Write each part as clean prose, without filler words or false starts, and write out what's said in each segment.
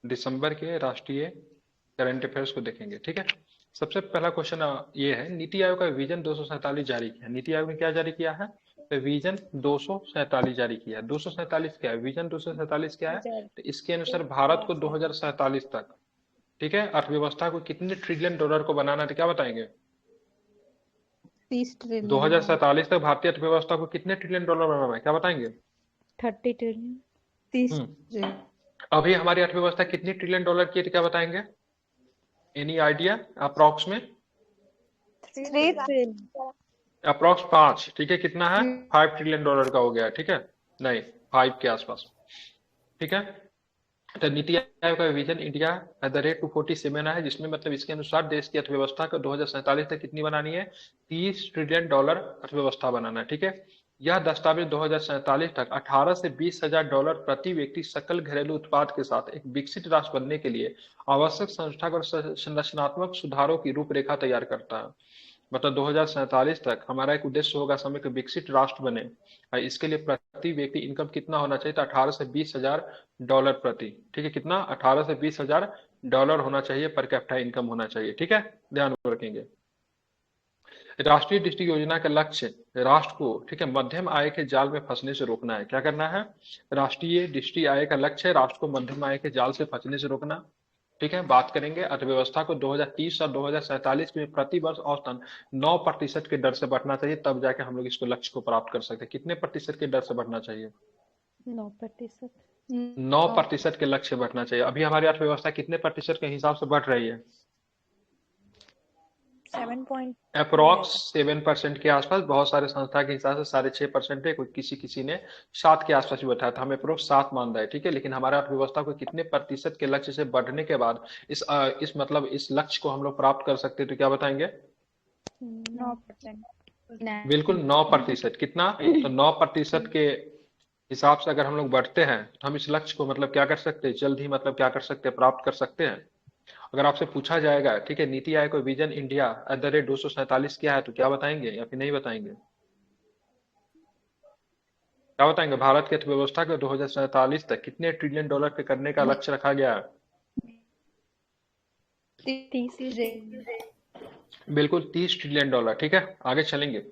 दिसंबर के राष्ट्रीय current affairs को देखेंगे, ठीक है। सबसे पहला क्वेश्चन ये है, नीति आयोग का विजन 247 जारी किया। नीति आयोग ने क्या जारी किया है? तो विजन 247 जारी किया। 247 क्या है? विजन 247 क्या है? तो इसके अनुसार भारत को 2047 तक, ठीक है, अर्थव्यवस्था को कितने ट्रिलियन डॉलर को बनाना है, तो क्या बताएंगे? 30 ट्रिलियन 2047 तक भारतीय अर्थव्यवस्था को कितने ट्रिलियन डॉलर बनाना है, क्या बताएंगे? 30 ट्रिलियन 30 हम्म ट्रिलियन अभी हमारी अर्थव्यवस्था कितनी ट्रिलियन डॉलर की है, तो क्या बताएंगे? Any idea? अप्रॉक्स में 3 ट्रिलियन अप्रॉक्स 5, ठीक है, कितना है? 5 ट्रिलियन डॉलर का हो गया, ठीक है, नहीं 5 के आसपास, ठीक है। तो नीति आयोग का विजन इंडिया @247 है, जिसमें मतलब इसके अनुसार देश की अर्थव्यवस्था को 2047 तक कितनी बनानी है? 30 ट्रिलियन डॉलर अर्थव्यवस्था बनाना है, ठीक है। यह दस्तावेज 2047 तक 18 से 20 हजार डॉलर प्रति व्यक्ति सकल घरेलू उत्पाद के साथ एक विकसित राष्ट्र बनने के लिए आवश्यक संस्थागत और संरचनात्मक सुधारों की रूपरेखा तैयार करता है। मतलब 2047 तक हमारा एक उद्देश्य होगा, समय के विकसित राष्ट्र बने, और इसके लिए प्रति व्यक्ति इनकम कितना होना चाहिए? तो 18 से 20 हजार डॉलर प्रति, ठीक है, कितना? 18 से 20 हजार डॉलर होना चाहिए, पर कैपिटा इनकम होना चाहिए, ठीक है, ध्यान रखेंगे। राष्ट्रीय दृष्टि योजना का लक्ष्य राष्ट्र को, ठीक है, मध्यम आय के जाल में फंसने से रोकना है। क्या करना है? राष्ट्रीय दृष्टि आय का लक्ष्य है राष्ट्र को मध्यम आय के जाल से फंसने से रोकना, ठीक है। बात करेंगे अर्थव्यवस्था को 2030 और 2047 में प्रति वर्ष औसतन 9% के दर से बढ़ना चाहिए, तब जाके हम लोग इसको लक्ष्य को प्राप्त कर सकते हैं। कितने प्रतिशत के दर से बढ़ना चाहिए? 9%। 9% के लक्ष्य बढ़ना चाहिए। अभी हमारी अर्थव्यवस्था कितने प्रतिशत के हिसाब से बढ़ रही है? 7 अप्रोक्स 7% के आसपास। बहुत सारे संस्था के हिसाब से 6.5% है, कोई किसी किसी ने 7 के आसपास भी बताया था, हमें अप्रोक्स 7 मान रहा है, ठीक है। लेकिन हमारा अर्थव्यवस्था को कितने प्रतिशत के लक्ष्य से बढ़ने के बाद इस मतलब इस लक्ष्य को हम लोग प्राप्त कर सकते हैं, तो क्या बताएंगे? 9%। बिल्कुल 9%। कितना? तो 9% के हिसाब से अगर हम लोग बढ़ते हैं तो हम इस लक्ष्य को मतलब क्या कर सकते हैं, जल्द ही मतलब क्या कर सकते हैं, प्राप्त कर सकते हैं। अगर आपसे पूछा जाएगा, ठीक है, नीति आयोग का विजन इंडिया @247 क्या है, तो क्या बताएंगे या फिर नहीं बताएंगे? क्या बताएंगे? भारत की अर्थव्यवस्था को 2047 तक कितने ट्रिलियन डॉलर के करने का लक्ष्य रखा गया है? 30 ट्रिलियन बिल्कुल 30 ट्रिलियन डॉलर, ठीक है। आगे चलेंगे,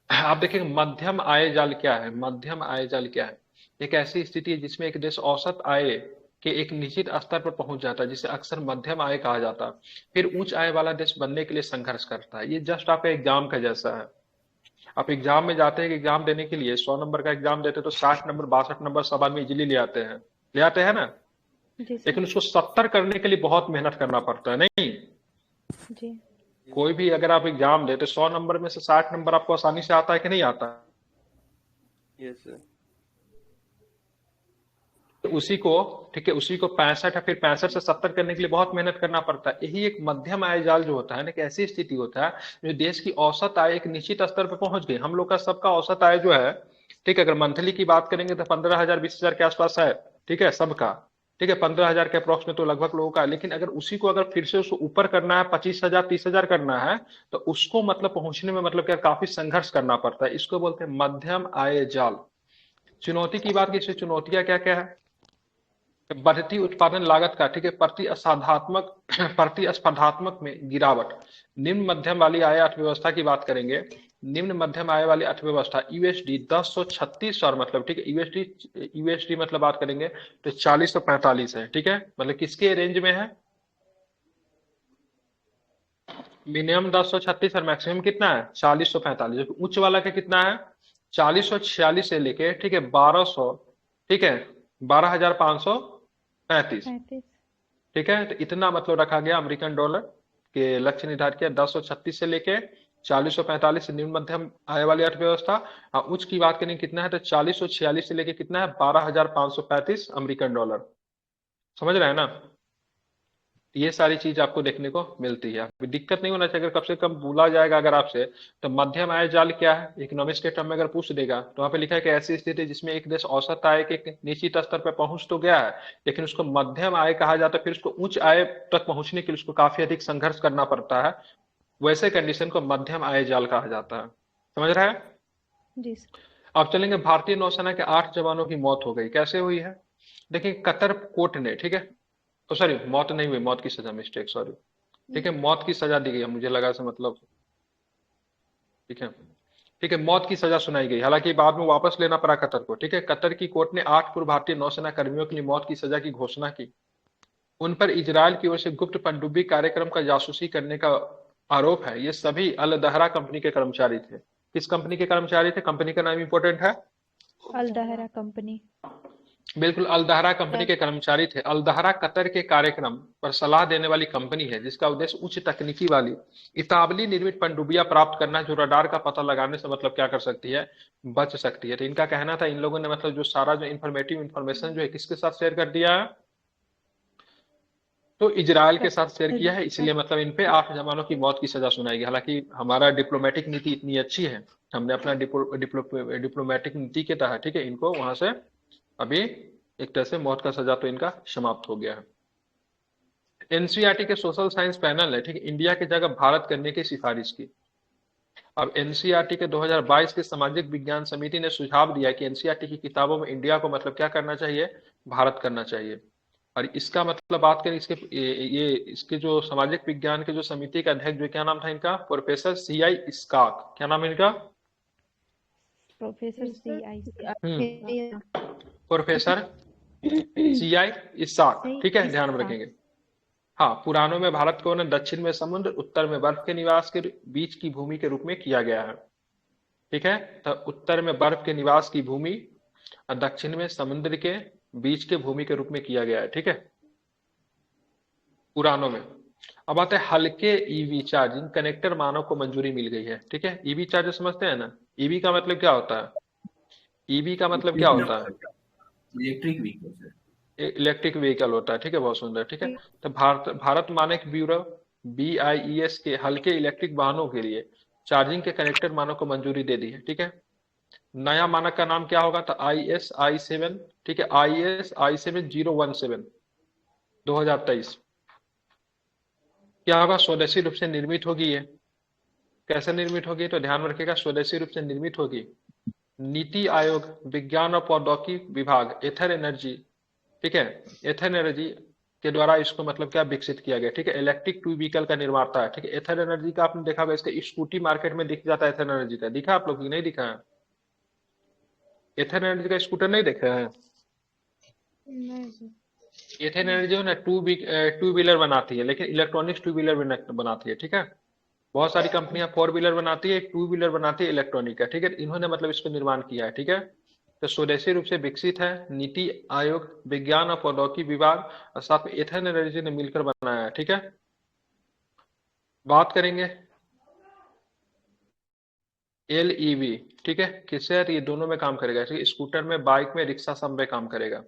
आप देखेंगे मध्यम आय जाल क्या है। मध्यम आय जाल क्या है? एक ऐसी स्थिति है जिसमें एक देश औसत आय के एक निश्चित स्तर पर पहुंच जाता है, जिसे अक्सर मध्यम आय कहा जाता है, फिर उच्च आय वाला देश बनने के लिए संघर्ष करता है। ये जस्ट आपका एग्जाम का जैसा है। आप एग्जाम में जाते हैं कि एग्जाम देने के लिए 100 नंबर का एग्जाम देते हैं तो 60 नंबर 62 नंबर सब आदमी इजीली ले आते हैं ना। जी सर। लेकिन उसको 70 करने के लिए बहुत मेहनत करना पड़ता है, नहीं? जी कोई भी अगर आप एग्जाम देते 100 नंबर में से 60 नंबर आपको आसानी से आता है कि नहीं आता? Yes sir. तो उसी को, ठीक है, उसी को 65 है, फिर 65 से 70 करने के लिए बहुत मेहनत करना पड़ता है। यही एक मध्यम आय जाल जो होता है ना, एक ऐसी स्थिति होता है जो देश की औसत आय एक निश्चित स्तर पर पहुंच गई। हम लोग का सबका औसत आय जो है, ठीक है, अगर मंथली की बात करेंगे तो 15,000 20,000 के आसपास है, ठीक है, सबका, ठीक है, 15,000 के अप्रोक्स में तो लगभग लोगों का है। लेकिन अगर उसी को अगर फिर से उसको ऊपर करना है, 25,000 30,000 करना है, तो उसको मतलब पहुंचने में मतलब क्या, काफी संघर्ष करना पड़ता है। इसको बोलते हैं मध्यम आय जाल। चुनौती की बात की, इससे चुनौतियां क्या क्या है? बढ़ती उत्पादन लागत का, ठीक है, प्रतिस्पर्धात्मक में गिरावट। निम्न मध्यम वाली आय अर्थव्यवस्था की बात करेंगे। निम्न मध्यम आय वाली अर्थव्यवस्था यूएसडी 1036 और मतलब, ठीक है, यूएसडी मतलब बात करेंगे तो 4045 है, ठीक है, मतलब किसके रेंज में है? मिनिमम 1036 और मैक्सिमम कितना है? 4045। उच्च वाला का कितना है? 4046 से लेके, ठीक है, 1200, ठीक है, 12,535, 35। ठीक है। तो इतना मतलब रखा गया अमेरिकन डॉलर के लक्ष्य निर्धारित किया। 1036 से लेके 4045 निम्न मध्यम आय वाली अर्थव्यवस्था। उच्च की बात करें कितना है, तो 4046 से लेके कितना है? 12,535 अमेरिकन डॉलर। समझ रहे हैं ना? ये सारी चीज आपको देखने को मिलती है। अभी दिक्कत नहीं होना चाहिए, अगर कम से कम बोला जाएगा अगर आपसे, तो मध्यम आय जाल क्या है इकोनॉमिक्स के टर्म में अगर पूछ देगा, तो वहां पे लिखा है कि ऐसी स्थिति जिसमें एक देश औसत आय के एक निश्चित स्तर पर पहुंच तो गया है, लेकिन उसको मध्यम आय कहा जाता है, फिर उसको उच्च आय तक पहुंचने के लिए उसको काफी अधिक संघर्ष करना पड़ता है। वैसे कंडीशन को मध्यम आय जाल कहा जाता है। समझ रहा है? जी सर। अब चलेंगे, भारतीय नौसेना के 8 जवानों की मौत हो गई, कैसे हुई है? देखिए कतर कोर्ट ने, ठीक है, ओ सॉरी, मौत नहीं हुई, मौत की सजा, मिस्टेक, सॉरी। ठीक है, मौत की सजा दी गई है, मुझे लगा से मतलब। ठीक है। ठीक है, मौत की सजा सुनाई गई, हालांकि बाद में वापस लेना पड़ा कतर को। ठीक है, कतर की कोर्ट ने 8 पूर्व भारतीय नौसेना कर्मियों के लिए मौत की सजा की घोषणा की। उन पर इजरायल की ओर से गुप्त पनडुब्बी कार्यक्रम का जासूसी करने का आरोप है। ये सभी अल दहरा कंपनी के कर्मचारी थे। किस कंपनी के कर्मचारी थे? कंपनी का नाम इंपॉर्टेंट है। अल दहरा कंपनी। बिल्कुल, अल दहरा कंपनी के कर्मचारी थे। अल दहरा कतर के कार्यक्रम पर सलाह देने वाली कंपनी है, जिसका उद्देश्य उच्च तकनीकी वाली इतालवी निर्मित पनडुब्बियां प्राप्त करना है, जो रडार का पता लगाने से मतलब क्या कर सकती है, बच सकती है। तो इनका कहना था, इन लोगों ने मतलब जो सारा जो इंफॉर्मेटिव इंफॉर्मेशन जो है किसके साथ शेयर कर दिया है, तो इजराइल के साथ शेयर किया है, इसलिए मतलब इन पे 8 जवानों की मौत की सजा सुनाई गई। हालांकि हमारा डिप्लोमेटिक नीति इतनी अच्छी है, हमने अपना डिप्लोमेटिक नीति के तहत, ठीक है, इनको वहां से अभी एक तरह से मौत का सजा तो इनका समाप्त हो गया है। एनसीईआरटी के सोशल साइंस पैनल ने, ठीक है, इंडिया की जगह भारत करने की सिफारिश की। अब एनसीईआरटी के 2022 के सामाजिक विज्ञान समिति ने सुझाव दिया कि एनसीईआरटी की किताबों में इंडिया को मतलब क्या करना चाहिए, भारत करना चाहिए। और इसका मतलब बात करें इसके ये इसके जो सामाजिक विज्ञान के जो समिति का अध्यक्ष, जो क्या नाम था इनका, प्रोफेसर सीआई इस्काक, क्या नाम है इनका? Professor C I professor CI Isaac, ठीक है, ध्यान में इसका रखेंगे। हाँ, पुराणों में भारत को न दक्षिण में समुद्र, उत्तर में बर्फ के निवास के बीच की भूमि के रूप में किया गया है। ठीक है, तो उत्तर में बर्फ के निवास की भूमि और दक्षिण में समुद्र के बीच के भूमि के रूप में किया गया है। ठीक है, पुराणों में। अब आते हैं हल्के ईवी चार्जिंग कनेक्टर मानव को मंजूरी मिल गई है। ठीक है, ईवी चार्जर समझते हैं ना? ईवी का मतलब क्या होता है? ईवी का मतलब क्या होता है? Electric vehicle sir. Electric vehicle होता है। ठीक है, बहुत सुंदर। ठीक है, तो भारत भारत मानक ब्यूरो BIES के हल्के इलेक्ट्रिक वाहनों के लिए चार्जिंग के कनेक्टर मानक को मंजूरी दे दी है। ठीक है, नया मानक का नाम क्या होगा? तो ISI7। ठीक है, ISI7017 2023 क्या होगा? स्वदेशी रूप से निर्मित होगी ये। कैसे निर्मित होगी? तो ध्यान में रखिएगा, स्वदेशी रूप से निर्मित होगी। नीति आयोग विज्ञान और प्रौद्योगिकी विभाग एथर एनर्जी, ठीक है, एथर एनर्जी के द्वारा इसको मतलब क्या विकसित किया गया। ठीक है, इलेक्ट्रिक टू व्हीकल का निर्माता है। ठीक है, एथर एनर्जी का आपने देखा होगा, इसका स्कूटी मार्केट में दिख जाता है। एथर एनर्जी का दिखा आप लोग की नहीं दिखा है? एथर एनर्जी का स्कूटर नहीं देखे हैं? एथर एनर्जी ना टू व्हीलर बनाती है, लेकिन इलेक्ट्रॉनिक्स टू व्हीलर बनाती है। ठीक है, बहुत सारी कंपनियां 4 व्हीलर बनाती है, 2 व्हीलर बनाती है इलेक्ट्रॉनिक का। ठीक है, इन्होंने मतलब इसको निर्माण किया है। ठीक है, तो स्वदेशी रूप से विकसित है, नीति आयोग विज्ञान और प्रौद्योगिकी विभाग और साथ में एथर एनर्जी ने मिलकर बनाया है। ठीक है, बात करेंगे LEV। ठीक है, किससे है? तो ये दोनों में काम करेगा। ठीक है, स्कूटर में, बाइक में, रिक्शा सब में काम करेगा।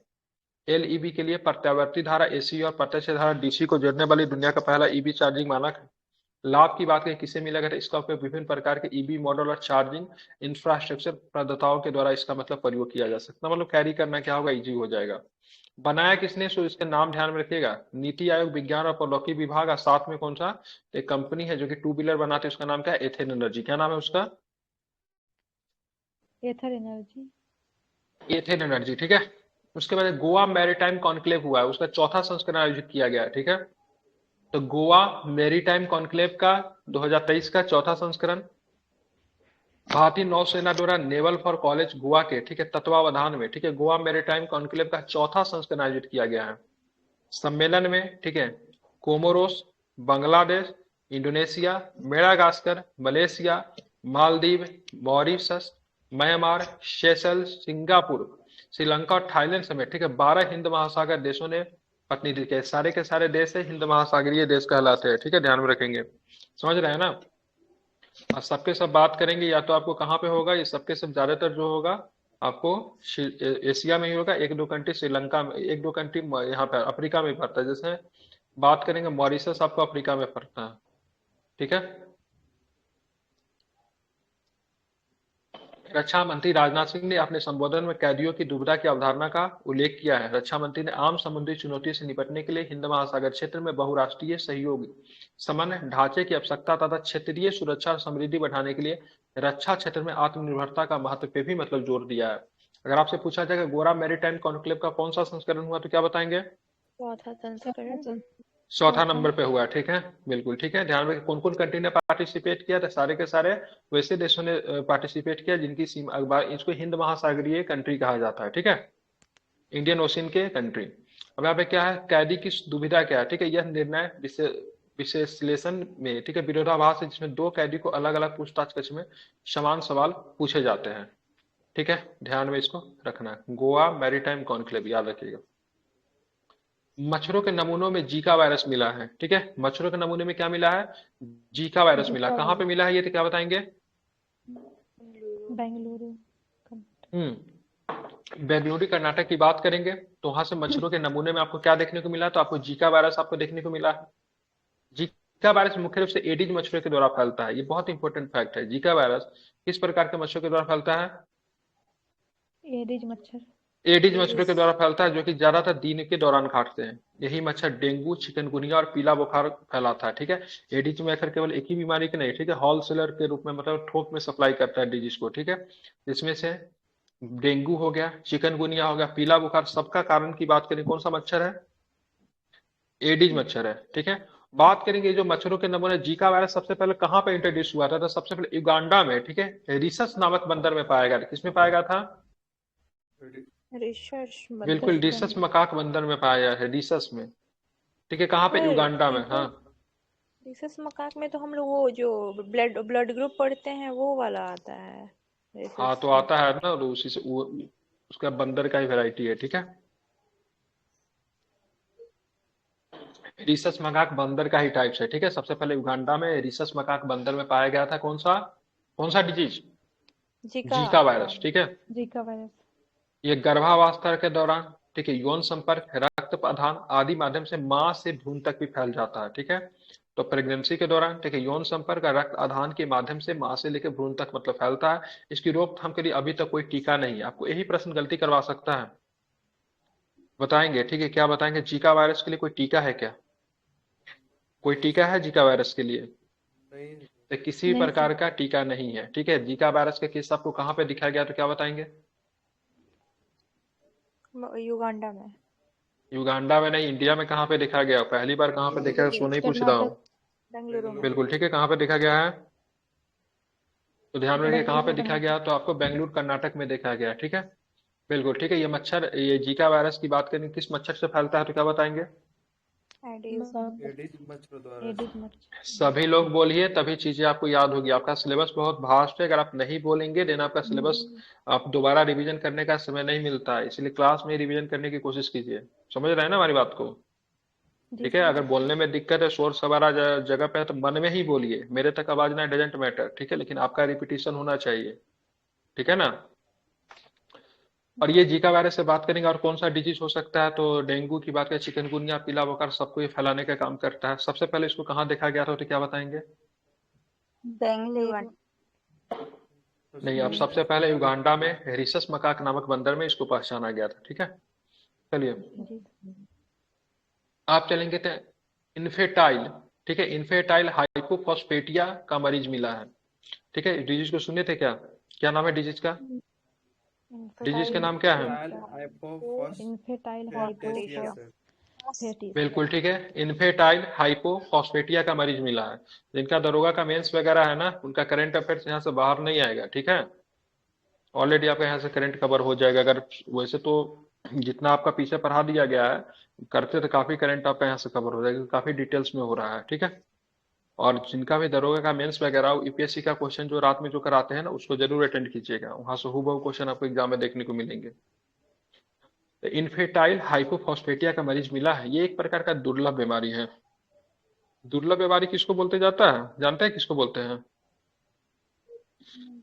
LEV के लिए प्रत्यावर्ती धारा AC और प्रत्यक्ष धारा DC को जोड़ने वाली दुनिया का पहला EV चार्जिंग मानक है। लाभ की बात करें किसे मिलेगा, तो इसका उपयोग विभिन्न प्रकार के EV मॉडल और चार्जिंग इंफ्रास्ट्रक्चर प्रदाताओं के द्वारा इसका मतलब प्रयोग किया जा सकता है। मतलब कैरी करना क्या होगा, इजी हो जाएगा। बनाया किसने? सो इसके नाम ध्यान में रखिएगा, नीति आयोग विज्ञान और प्रौद्योगिकी विभाग, और साथ में कौन सा एक कंपनी है जो कि 2 व्हीलर बनाती है, उसका नाम क्या है? Ethane energy. क्या नाम है उसका? एथर एनर्जी। Ethane energy. ठीक है, उसके बाद गोवा मैरीटाइम कॉन्क्लेव हुआ है, उसका चौथा संस्करण आयोजित किया गया है। ठीक है, तो गोवा मैरीटाइम कॉन्क्लेव का 2023 का चौथा संस्करण भारतीय नौसेना द्वारा नेवल फॉर कॉलेज गोवा के, ठीक है, तत्वावधान में, ठीक है, गोवा मैरीटाइम कॉन्क्लेव का चौथा संस्करण आयोजित किया गया है। सम्मेलन में, ठीक है, Comoros, Bangladesh, Indonesia, Madagascar, Malaysia, Maldives, Mauritius, Myanmar, Seychelles, Singapore, Sri Lanka और थाईलैंड समेत, ठीक है, 12 हिंद महासागर देशों ने प्रतिनिधित्व किया। सारे के सारे देश है हिंद महासागरीय देश कहलाते हैं। ठीक है, ध्यान में रखेंगे, समझ रहे हैं ना? और सबके सब बात करेंगे, या तो आपको कहाँ पे होगा, ये सबके सब ज्यादातर जो होगा आपको एशिया में ही होगा। 1-2 कंट्री श्रीलंका में, 1-2 कंट्री यहाँ पे अफ्रीका में पड़ता है। जैसे बात करेंगे मॉरिशस, आपको अफ्रीका में पड़ता है। ठीक है, रक्षा मंत्री राजनाथ सिंह ने अपने संबोधन में कैदियों की दुविधा की अवधारणा का उल्लेख किया है। रक्षा मंत्री ने आम समुद्री चुनौतियों से निपटने के लिए हिंद महासागर क्षेत्र में बहुराष्ट्रीय सहयोग समन्वय ढांचे की आवश्यकता तथा क्षेत्रीय सुरक्षा और समृद्धि बढ़ाने के लिए रक्षा क्षेत्र में आत्मनिर्भरता का महत्व पे भी मतलब जोर दिया है। अगर आपसे पूछा जाएगा गोरा मैरीटाइम कॉन्क्लेव का कौन सा संस्करण हुआ, तो क्या बताएंगे? चौथा संस्करण। चौथा नंबर पे हुआ, ठीक है, बिल्कुल ठीक है। ध्यान रखिए कौन कौन कंट्री ने पार्टिसिपेट किया था, सारे के सारे वैसे देशों ने पार्टिसिपेट किया जिनकी सीमा अखबार, इसको हिंद महासागरीय कंट्री कहा जाता है, ठीक है, इंडियन ओशियन के कंट्री। अब यहाँ पे क्या है, कैदी की दुविधा क्या है, ठीक है, यह निर्णय विश्लेषण में, ठीक है, विरोधाभास है जिसमें दो कैदी को अलग अलग पूछताछ कक्ष में समान सवाल पूछे जाते हैं, ठीक है, ध्यान में इसको रखना है। गोवा मैरीटाइम कॉन्क्लेव, याद रखिएगा। मच्छरों के नमूनों में जीका वायरस मिला है, ठीक है, मच्छरों के नमूने में क्या मिला है, जीका वायरस मिला। कहाँ पे मिला है ये, तो क्या बताएंगे? बेंगलुरु। बेंगलुरु कर्नाटक की बात करेंगे तो वहां से मच्छरों के नमूने में आपको क्या देखने को मिला, तो आपको जीका वायरस आपको देखने को मिला है। जीका वायरस मुख्य रूप से एडिज मच्छरों के द्वारा फैलता है, ये बहुत इंपॉर्टेंट फैक्ट है। जीका वायरस किस प्रकार के मच्छरों के द्वारा फैलता है? एडिज मच्छर। एडिज मच्छरों के द्वारा फैलता है, जो कि ज्यादातर दिन के दौरान काटते हैं। यही मच्छर डेंगू, चिकनगुनिया और पीला बुखार फैलाता है, ठीक है। एडिज मच्छर केवल एक ही बीमारी के नहीं, ठीक है, होलसेलर के रूप में मतलब थोक में सप्लाई करता है डिजीज को, ठीक है। इसमें से डेंगू हो गया, चिकनगुनिया हो गया, पीला बुखार, सबका कारण की बात करें कौन सा मच्छर है? एडिज मच्छर है, ठीक है। बात करेंगे जो मच्छरों के नमूने, जीका वायरस सबसे पहले कहाँ पे इंट्रोड्यूस हुआ था? तो सबसे पहले युगांडा में, ठीक है, रिसस नामक बंदर में पाया गया। किसमें पाया गया था? रिसर्च बिल्कुल, रिसस मकाक बंदर में पाया गया है, रिसस में, ठीक है, कहाँ पे? युगांडा में। हाँ, रिसस मकाक में तो हम लोग वो जो ब्लड ब्लड ग्रुप पढ़ते हैं वो वाला आता है। हाँ तो आता है ना, तो उसी से वो उसका बंदर का ही वैरायटी है, ठीक है। रिसस मकाक बंदर का ही टाइप्स है, ठीक है। सबसे पहले युगांडा में रिसस मकाक बंदर में पाया गया था कौन सा डिजीज? जीका वायरस, ठीक है। जीका वायरस ये गर्भावस्था के दौरान, ठीक है, यौन संपर्क, रक्त प्रदान आदि माध्यम से मां से भ्रूण तक भी फैल जाता है, ठीक है। तो प्रेगनेंसी के दौरान, ठीक है, यौन संपर्क और रक्त आदान के माध्यम से मां से लेकर भ्रूण तक मतलब फैलता है। इसकी रोकथाम के लिए अभी तक कोई टीका नहीं है। आपको यही प्रश्न गलती करवा सकता है, बताएंगे, ठीक है, क्या बताएंगे? जीका वायरस के लिए कोई टीका है क्या? कोई टीका है जीका वायरस के लिए? तो किसी नहीं प्रकार सर। का टीका नहीं है, ठीक है। जीका वायरस का केस आपको कहाँ पे दिखाया गया, तो क्या बताएंगे? युगांडा में। युगांडा में नहीं, इंडिया में कहाँ पे देखा गया? पहली बार कहाँ पे देखा, सो नहीं पूछ रहा हूँ। बेंगलुरु में। बिल्कुल ठीक है, कहाँ पे देखा गया है? तो ध्यान रखिए कहाँ पे बेंगलुरु देखा गया, तो आपको बेंगलुरु कर्नाटक में देखा गया, ठीक है, बिल्कुल ठीक है। ये मच्छर, ये जीका वायरस की बात करें किस मच्छर से फैलता है, तो क्या बताएंगे? एडिज मच्छर। सभी लोग बोलिए, तभी चीजें आपको याद होगी। आपका सिलेबस बहुत वास्ट है, अगर आप नहीं बोलेंगे देन आपका सिलेबस, आप दोबारा रिवीजन करने का समय नहीं मिलता है, इसलिए क्लास में रिवीजन करने की कोशिश कीजिए। समझ रहे हैं ना हमारी बात को? ठीक है, अगर बोलने में दिक्कत है, शोर शराबा जगह पे है, तो मन में ही बोलिए, मेरे तक आवाज ना, डजेंट मैटर, ठीक है, लेकिन आपका रिपीटिशन होना चाहिए, ठीक है ना। और ये जीका वायरस से बात करेंगे, और कौन सा डिजीज हो सकता है, तो डेंगू की बात करें, चिकनगुनिया, पीला बुखार, सबको ये फैलाने का काम करता है। सबसे पहले इसको कहाँ देखा गया था, तो क्या बताएंगे? बेंगलुरु। नहीं, अब सबसे पहले युगांडा में रिसस मकाक नामक बंदर में इसको पहचाना गया था, ठीक है। चलिए आप चलेंगे तो इन्फेटाइल, ठीक है, इन्फेटाइल हाइपोफॉस्फेटिया का मरीज मिला है, ठीक है। डिजीज को सुने थे क्या? क्या नाम है डिजीज का? डिजीज का नाम क्या है? इन्फेटाइल हाइपोफॉस्फेटिस। बिल्कुल ठीक है, इन्फेटाइल हाइपोफॉस्फेटिया का मरीज मिला है। जिनका दरोगा का मेंस वगैरह है ना, उनका करंट अफेयर्स यहाँ से बाहर नहीं आएगा, ठीक है। ऑलरेडी आपका यहाँ से करंट कवर हो जाएगा। अगर वैसे तो जितना आपका पीछे पढ़ा दिया गया है, करते तो काफी करंट आपका यहाँ से कवर हो जाएगा, काफी डिटेल्स में हो रहा है, ठीक है। और जिनका भी दरोगा का मेंस वगैरह, यूपीएससी का क्वेश्चन जो रात में जो कराते हैं ना, उसको जरूर अटेंड कीजिएगा, वहां से हूबहू क्वेश्चन आपको एग्जाम में देखने को मिलेंगे। इन्फेटाइल हाइपोफॉस्फेटिया का मरीज मिला है, ये एक प्रकार का दुर्लभ बीमारी है। दुर्लभ बीमारी किसको बोलते जाता है, जानते हैं किसको बोलते हैं?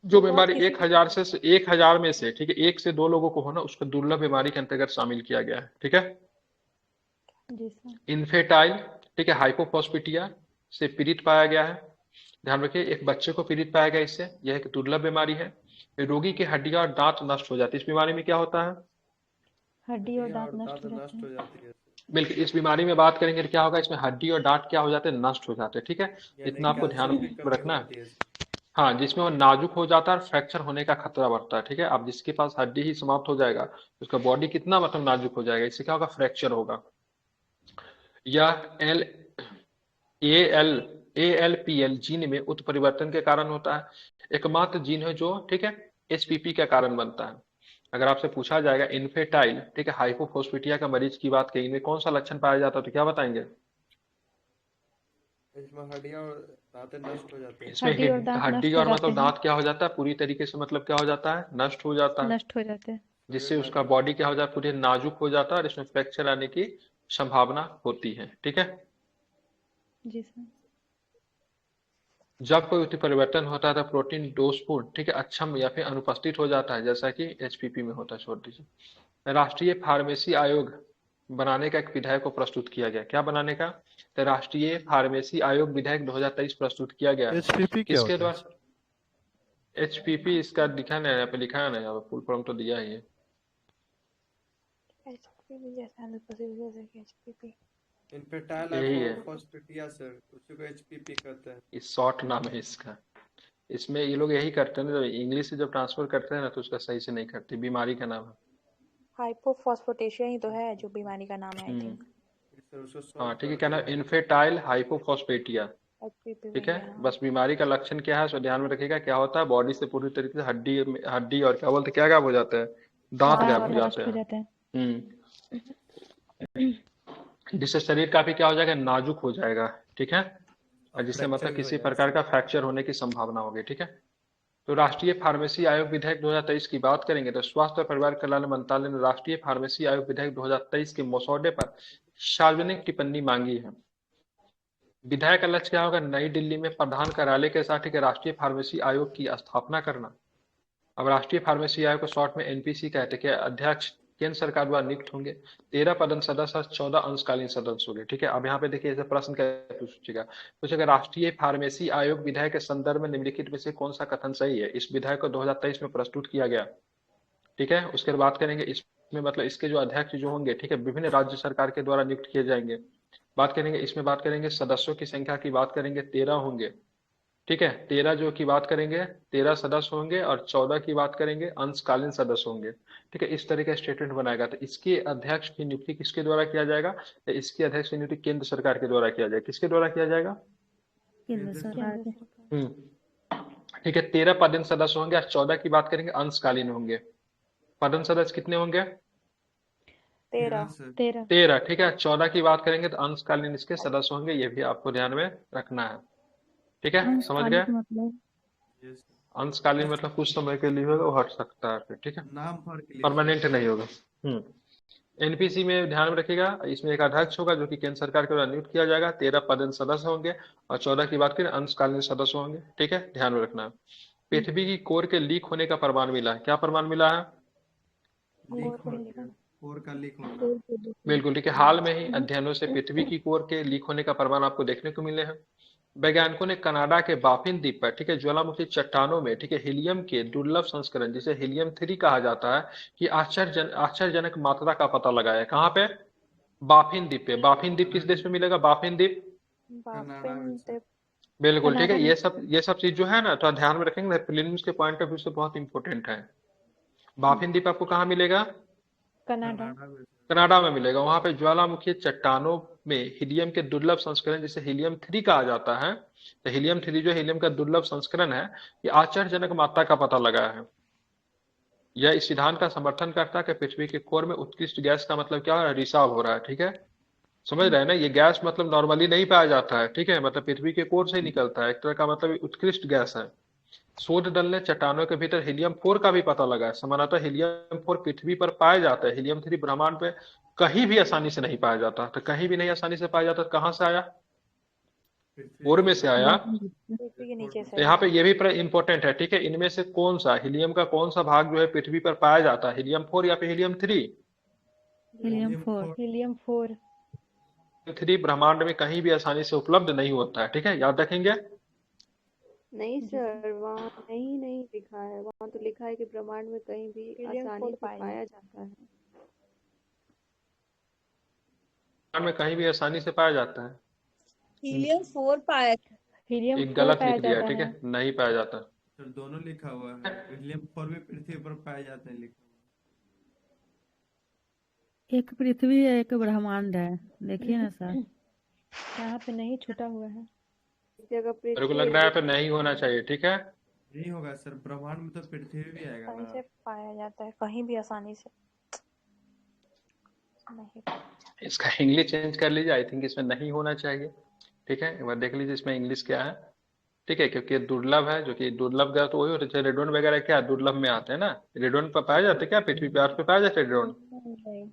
जो बीमारी 1000 में से, ठीक है, 1 से 2 लोगों को होना, उसको दुर्लभ बीमारी के अंतर्गत शामिल किया गया है, ठीक है। इन्फेटाइल, ठीक है, हाइपोफॉस्फेटिया से पीड़ित पाया गया है। ध्यान रखिए, एक बच्चे को पीड़ित पाया गया इससे। यह एक दुर्लभ बीमारी है। रोगी की हड्डियां और दांत नष्ट हो जाती है। इस बीमारी में क्या होता है? हड्डी और दांत नष्ट हो जाते हैं। बिल्कुल, इस बीमारी में बात करेंगे तो क्या होगा, इसमें हड्डी और दांत क्या हो जाते हैं, नष्ट हो जाते हैं, ठीक है। इतना आपको ध्यान में रखना है। हाँ, जिसमें वो नाजुक हो जाता है और फ्रैक्चर होने का खतरा बढ़ता है, ठीक है। अब जिसके पास हड्डी ही समाप्त हो जाएगा, उसका बॉडी कितना मतलब नाजुक हो जाएगा, इससे क्या होगा, फ्रैक्चर होगा। या एल ALPL जीन में उत्परिवर्तन के कारण होता है। एकमात्र जीन है जो, ठीक है, HPP का कारण बनता है। अगर आपसे पूछा जाएगा इन्फेटाइल, ठीक है, हाइपोफोस्फेटिया का मरीज की बात करेंगे, कौन सा लक्षण पाया जाता है, तो क्या बताएंगे? इसमें हड्डियां और दांतें नष्ट हो जाते हैं। इसमें हड्डी और दांत हड्डी नष्ट हो और जाते मतलब हैं। दांत क्या हो जाता है पूरी तरीके से, मतलब क्या हो जाता है, नष्ट हो जाता है, नष्ट हो जाते हैं। जिससे उसका बॉडी क्या हो जाता है, पूरे नाजुक हो जाता है और इसमें फ्रैक्चर आने की संभावना होती है। ठीक है, जी सर। जब कोई उत्परिवर्तन होता है तो प्रोटीन डोजपूर्ण, ठीक है, अक्षम या फिर अनुपस्थित हो जाता है, जैसा कि HPP में होता है। छोड़ दीजिए। राष्ट्रीय फार्मेसी आयोग बनाने का एक विधेयक को प्रस्तुत किया गया। क्या बनाने का? तो राष्ट्रीय फार्मेसी आयोग विधेयक 2023 प्रस्तुत किया गया। HPP क्या किसके होता है? द्वारा? HPP इसका लिखा नहीं है यहाँ पे, लिखा है ना यहाँ पे, फुल फॉर्म तो दिया ही है। HPP जैसा HPP इन्फेटाइल यही है, हाइपोफॉस्फेटिया सर, उसी को HPP कहते हैं। इस शॉर्ट नाम है इसका। इसमें ये लोग यही करते हैं ना, जब इंग्लिश से जब ट्रांसफर करते हैं ना तो उसका सही से नहीं करते, बीमारी का नाम है। हाइपोफॉस्फेटेशिया ही तो है जो बीमारी का नाम है, आई थिंक। सर उसको हाँ शॉर्ट ठीक है, कर क्या नाम? दिया है। इन्फेटाइल हाइपोफॉस्फेटिया। HPP ठीक बन है, गया, हाँ। बस बीमारी का लक्षण क्या है, सो ध्यान में रखिएगा। क्या होता है, बॉडी से पूरी तरीके से हड्डी और क्या बोलते हैं, क्या गायब हो जाता है, दांत दांत गायब हो जाते नष्ट हो हैं। जाते हैं। जिससे शरीर काफी क्या हो जाएगा, नाजुक हो जाएगा। ठीक है, और और जिससे फ्रैक्चर मतलब भी हो किसी जाएगा प्रकार सर। का फ्रैक्चर होने की संभावना होगी। ठीक है, तो राष्ट्रीय फार्मेसी आयोग विधेयक 2023 की बात करेंगे तो स्वास्थ्य और परिवार कल्याण मंत्रालय ने राष्ट्रीय फार्मेसी आयोग विधेयक 2023 के मसौदे पर सार्वजनिक टिप्पणी मांगी है। विधेयक का लक्ष्य क्या होगा? नई दिल्ली में प्रधान कार्यालय के साथ एक राष्ट्रीय फार्मेसी आयोग की स्थापना करना। अब राष्ट्रीय फार्मेसी आयोग को शॉर्ट में NPC कहते हैं। कि अध्यक्ष केंद्र सरकार द्वारा नियुक्त होंगे। 13 पदन सदस्य और 14 अंशकालीन सदस्य होंगे। ठीक है, अब यहाँ पे देखिए ऐसे प्रश्न क्या पूछेगा, राष्ट्रीय फार्मेसी आयोग विधेयक के संदर्भ में निम्नलिखित में से कौन सा कथन सही है? इस विधेयक को 2023 में प्रस्तुत किया गया। ठीक है, उसके बाद बात करेंगे इसमें मतलब इसके जो अध्यक्ष जो होंगे, ठीक है, विभिन्न राज्य सरकार के द्वारा नियुक्त किए जाएंगे। बात करेंगे इसमें, बात करेंगे सदस्यों की संख्या की बात करेंगे, 13 होंगे। ठीक है, 13 जो की बात करेंगे, 13 सदस्य होंगे और 14 की बात करेंगे अंशकालीन सदस्य होंगे। ठीक है, इस तरह का स्टेटमेंट बनाएगा। तो इसके अध्यक्ष की नियुक्ति किसके द्वारा किया जाएगा? तो इसके अध्यक्ष की नियुक्ति केंद्र सरकार के द्वारा किया जाएगा। किसके द्वारा किया जाएगा? केंद्र सरकार के। ठीक है, 13 पदेन सदस्य होंगे और 14 की बात करेंगे अंशकालीन होंगे। पदेन सदस्य कितने होंगे? 13। 13। ठीक है, 14 की बात करेंगे तो अंशकालीन इसके सदस्य होंगे। ये भी आपको ध्यान में रखना है। ठीक है, समझ गए? मतलब यस सर। अंशकालीन मतलब कुछ समय के लिए होगा, वो हट सकता है फिर। ठीक है, नाम भर के लिए परमानेंट नहीं होगा। NPC में ध्यान में रखिएगा, इसमें एक अध्यक्ष होगा जो कि केंद्र सरकार के द्वारा नियुक्त किया जाएगा। 13 पदेन सदस्य होंगे और 14 की बात करें अंशकालीन सदस्य होंगे। ठीक है, ध्यान में रखना। पृथ्वी की कोर के लीक होने का प्रमाण मिला है। क्या प्रमाण मिला है? कोर का लीक होना। बिल्कुल ठीक है, हाल में ही अध्ययनों से पृथ्वी की कोर के लीक होने का प्रमाण आपको देखने को मिले हैं। वैज्ञानिकों ने कनाडा के बाफिन द्वीप पर, ठीक है, ज्वालामुखी चट्टानों में, ठीक है, हीलियम के दुर्लभ संस्करण जिसे हीलियम 3 कहा जाता है कि आश्चर्यजनक मात्रा का पता लगाया है। कहाँ पे? बाफिन द्वीप पे। बाफिन द्वीप किस देश में मिलेगा? बाफिन द्वीप, बिल्कुल ठीक है। ये सब चीज जो है ना, तो ध्यान में रखेंगे, प्रीलिम्स के पॉइंट ऑफ व्यू से बहुत इंपॉर्टेंट है। बाफिन द्वीप आपको कहाँ मिलेगा? कनाडा में मिलेगा। वहां पे ज्वालामुखी चट्टानों में हीलियम के दुर्लभ संस्करण जिसे हीलियम 3 कहा जाता है, तो हीलियम 3 जो हीलियम का दुर्लभ संस्करण है, ये आश्चर्यजनक मात्रा का पता लगाया है। यह इस सिद्धांत का समर्थन करता है कि पृथ्वी के कोर में उत्कृष्ट गैस का मतलब क्या हो रहा है? रिसाव हो रहा है। ठीक है, समझ रहे हैं ना? ये गैस मतलब नॉर्मली नहीं पाया जाता है। ठीक है, मतलब पृथ्वी के कोर से ही निकलता है। एक तरह का मतलब उत्कृष्ट गैस है। शोध दल ने चट्टानों के भीतर हीलियम 4 का भी पता लगाया। सामान्यतः हीलियम 4 पृथ्वी पर पाया जाता है। हीलियम 3 ब्रह्मांड में कहीं भी आसानी से नहीं पाया जाता। तो कहीं भी नहीं आसानी से पाया जाता, कहाँ से आया? कोर में से आया। पृथ्वी के नीचे से। तो यहाँ पे ये भी इंपॉर्टेंट है। ठीक है, इनमें से कौन सा हीलियम का कौन सा भाग जो है पृथ्वी पर पाया जाता है? हीलियम 4 या फिर हीलियम 3? हीलियम 4 3 ब्रह्मांड में कहीं भी आसानी से उपलब्ध नहीं होता है। ठीक है, याद रखेंगे। नहीं सर, वहाँ नहीं लिखा है। वहाँ तो लिखा है कि ब्रह्मांड में कहीं भी आसानी से पाया जाता है। ब्रह्मांड में कहीं भी आसानी से पाया जाता है। हीलियम 4 पाया। हीलियम एक 4 गलत पाया लिख दिया। जाता ठीक है, नहीं पाया जाता। सर दोनों लिखा हुआ है। हीलियम 4 भी पृथ्वी पर पाए जाते हैं लिखा हुआ। एक पृथ्वी है, एक ब्रह्मांड है। देखिए ना सर। यहाँ पे नहीं छूटा हुआ है। इस जगह मेरे को पृथ्वी लग रहा है यहाँ पे नहीं होना चाहिए, ठीक है। नहीं होगा सर, ब्रह्मांड में तो पृथ्वी भी आएगा कहीं ना। से पाया जाता है, कहीं भी आसानी से नहीं पाया जाता। इसका इंग्लिश चेंज कर लीजिए, आई थिंक इसमें नहीं होना चाहिए। ठीक है, एक बार देख लीजिए इसमें इंग्लिश क्या है। ठीक है, क्योंकि ये दुर्लभ है, जो कि दुर्लभ गया तो वही होता है। रेडोन वगैरह क्या दुर्लभ में आते हैं ना। रेडोन पर पाए जाते हैं क्या पृथ्वी पे, अर्थ पे पाए जाते हैं रेडोन? नहीं,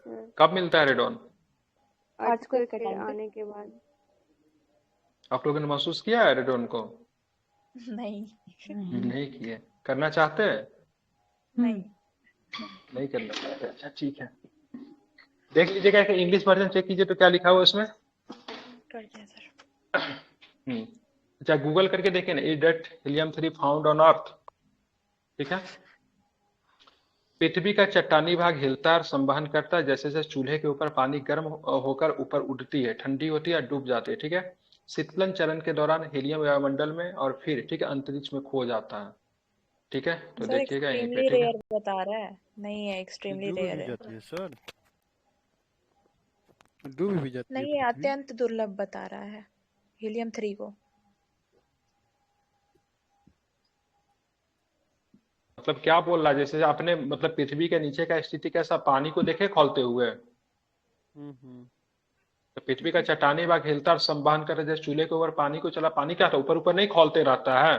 सर कब मिलता है रेडोन? अर्थक्वेक के के टाइम पे। आने के बाद। आप लोगों ने महसूस किया है रेडोन को? नहीं नहीं किए, करना चाहते हैं? नहीं नहीं करना चाहते, अच्छा ठीक है। देख लीजिएगा कि इंग्लिश वर्जन चेक कीजिए तो क्या लिखा हुआ है उसमें। कर दिया सर। अच्छा, गूगल करके देखें ना, is that helium 3 found on earth. ठीक है, पृथ्वी का चट्टानी भाग हिलता है और संवहन करता है, जैसे जैसे चूल्हे के ऊपर पानी गर्म होकर ऊपर उठती है, ठंडी होती है, डूब जाती है। ठीक है, शीतलन चरण के दौरान हीलियम वायुमंडल में और फिर ठीक है अंतरिक्ष में खो जाता है। ठीक है, तो सर देखिएगा यहीं पे। एक्सट्रीमली ठीक है, रेयर बता रहा है, नहीं है, एक्सट्रीमली डूब रेयर भी है। जाती है सर, डूब भी जाती है नहीं, ये पृथ्वी। अत्यंत दुर्लभ बता रहा है हीलियम 3 को। मतलब क्या बोल रहा है, जैसे आपने मतलब पृथ्वी के नीचे का स्थिति कैसा, पानी को देखे खौलते हुए। हम्म। तो पृथ्वी का चट्टानी भाग हिलता और संवहन कर, जैसे चूल्हे के ऊपर पानी को चला, पानी क्या था ऊपर ऊपर नहीं खौलते रहता है,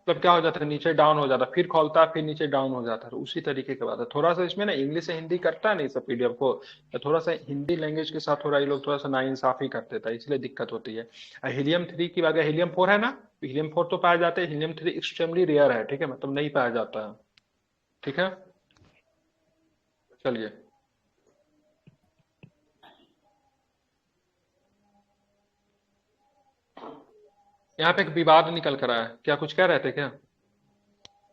मतलब क्या हो जाता है नीचे डाउन हो जाता, फिर खोलता है, फिर नीचे डाउन हो जाता है। तो उसी तरीके की बात है। थोड़ा सा इसमें ना इंग्लिश से हिंदी करता है नहीं सब पीडीएफ को, तो थोड़ा सा हिंदी लैंग्वेज के साथ थोड़ा ये लोग थोड़ा सा नाइंसाफी कर देता है, इसलिए दिक्कत होती है। हीलियम 3 की बात, हीलियम 4 है ना, हीलियम 4 तो पाया जाते हैं, हीलियम 3 एक्सट्रीमली रेयर है। ठीक है, मतलब नहीं पाया जाता है। ठीक है, चलिए यहाँ पे एक विवाद निकल कर आया, क्या कुछ कह रहे थे क्या?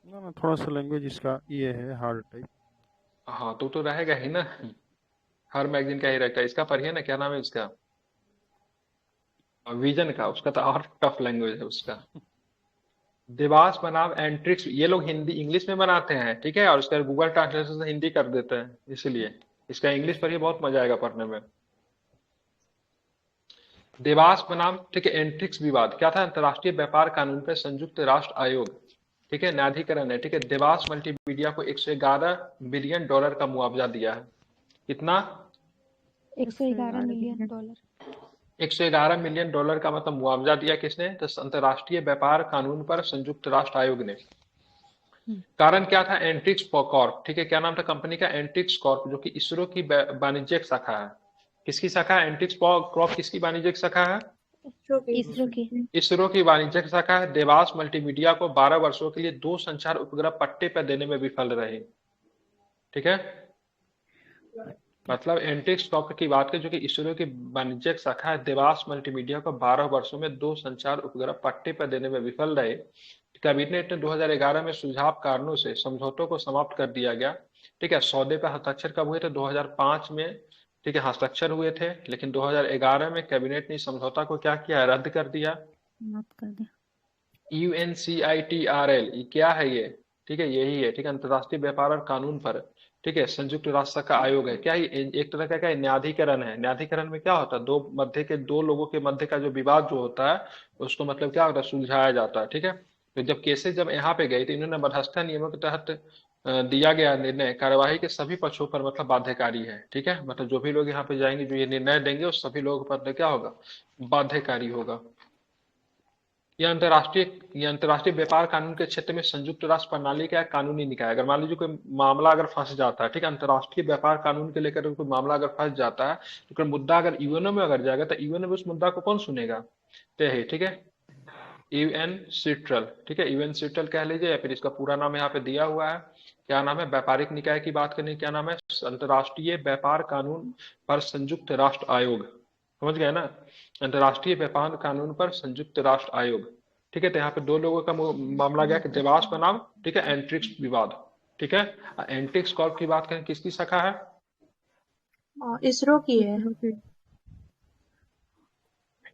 ना थोड़ा सा लैंग्वेज इसका ये है हार्ड टाइप। हाँ तो रहेगा ही ना, हर मैगजीन का ही रहता है। इसका पढ़िए ना, क्या नाम है इसका, विजन का, उसका तो और टफ लैंग्वेज है उसका। देवास बनाम एंट्रिक्स, ये लोग हिंदी इंग्लिश में बनाते हैं, ठीक है, और उसका गूगल ट्रांसलेशन से हिंदी कर देते हैं, इसलिए इसका इंग्लिश पढ़िए, बहुत मजा आएगा पढ़ने में। देवास बनाम ठीक है एंट्रिक्स विवाद क्या था, अंतर्राष्ट्रीय व्यापार कानून पर संयुक्त राष्ट्र आयोग ठीक है न्यायाधिकरण है। ठीक है, देवास मल्टीमीडिया को 111 बिलियन डॉलर का मुआवजा दिया है। कितना? 111 मिलियन डॉलर। 111 मिलियन डॉलर का मतलब मुआवजा दिया किसने? तो अंतर्राष्ट्रीय व्यापार कानून पर संयुक्त राष्ट्र आयोग ने। कारण क्या था? एंट्रिक्स कॉर्प। ठीक है, क्या नाम था कंपनी का? एंट्रिक्स कॉर्प, जो कि इसरो की वाणिज्यिक शाखा है। किसकी शाखा है? एंट्रिक्स कॉर्प किसकी वाणिज्यिक शाखा है? इसरो की। इसरो की वाणिज्यिक शाखा है। देवास मल्टीमीडिया को 12 वर्षों के लिए 2 संचार उपग्रह पट्टे पर देने में विफल रहे। ठीक है, मतलब एंट्रिक्स कॉर्प की बात करें, जो कि इसरो की वाणिज्यिक शाखा है, देवास मल्टीमीडिया को 12 वर्षों में 2 संचार उपग्रह पट्टे पर देने में विफल रहे। कैबिनेट ने 2011 में सुझाव कारणों से समझौतों को समाप्त कर दिया गया। ठीक है, सौदे पर हस्ताक्षर कब हुए थे? 2005 में ठीक है हस्ताक्षर हुए थे, लेकिन 2011 में कैबिनेट ने समझौता को क्या किया? रद्द कर दिया। माफ कर दे। UNCITRL ये क्या है ये? ठीक है, यही है। ठीक है, अंतर्राष्ट्रीय व्यापार और कानून पर ठीक है संयुक्त राष्ट्र का आयोग है। क्या ये एक तरह का क्या न्यायाधिकरण है? न्यायाधिकरण में क्या होता है? दो लोगों के मध्य का जो विवाद जो होता है उसको मतलब क्या होता है? सुलझाया जाता है। ठीक है, तो जब केसेस जब यहाँ पे गई तो इन्होंने मध्यस्थता नियमों के तहत दिया गया निर्णय कार्यवाही के सभी पक्षों पर मतलब बाध्यकारी है। ठीक है, मतलब जो भी लोग यहाँ पे जाएंगे जो ये निर्णय देंगे उस सभी लोगों पर क्या होगा? बाध्यकारी होगा। यह अंतर्राष्ट्रीय व्यापार कानून के क्षेत्र में संयुक्त राष्ट्र प्रणाली का कानूनी निकाय। अगर मान लीजिए कोई मामला अगर फंस जाता है, ठीक है, अंतर्राष्ट्रीय व्यापार कानून के लेकर कोई मामला अगर फंस जाता है तो कोई मुद्दा अगर यूएनओ में अगर जाएगा तो यूएनओ में उस मुद्दा को कौन सुनेगा? तो है ठीक है यूएन सीट्रल। ठीक है, यूएन सीट्रल कह लीजिए, या फिर इसका पूरा नाम यहाँ पे दिया हुआ है। क्या नाम है? व्यापारिक निकाय की बात करनी, क्या नाम है? अंतर्राष्ट्रीय व्यापार कानून पर संयुक्त राष्ट्र आयोग। समझ गए ना? अंतर्राष्ट्रीय व्यापार कानून पर संयुक्त राष्ट्र आयोग। ठीक है, तो यहाँ पे 2 लोगों का मामला गया कि देवास बनाम ठीक है एंट्रिक्स विवाद। ठीक है, एंट्रिक्स कॉर्प की बात करें, किसकी शाखा है? इसरो की है।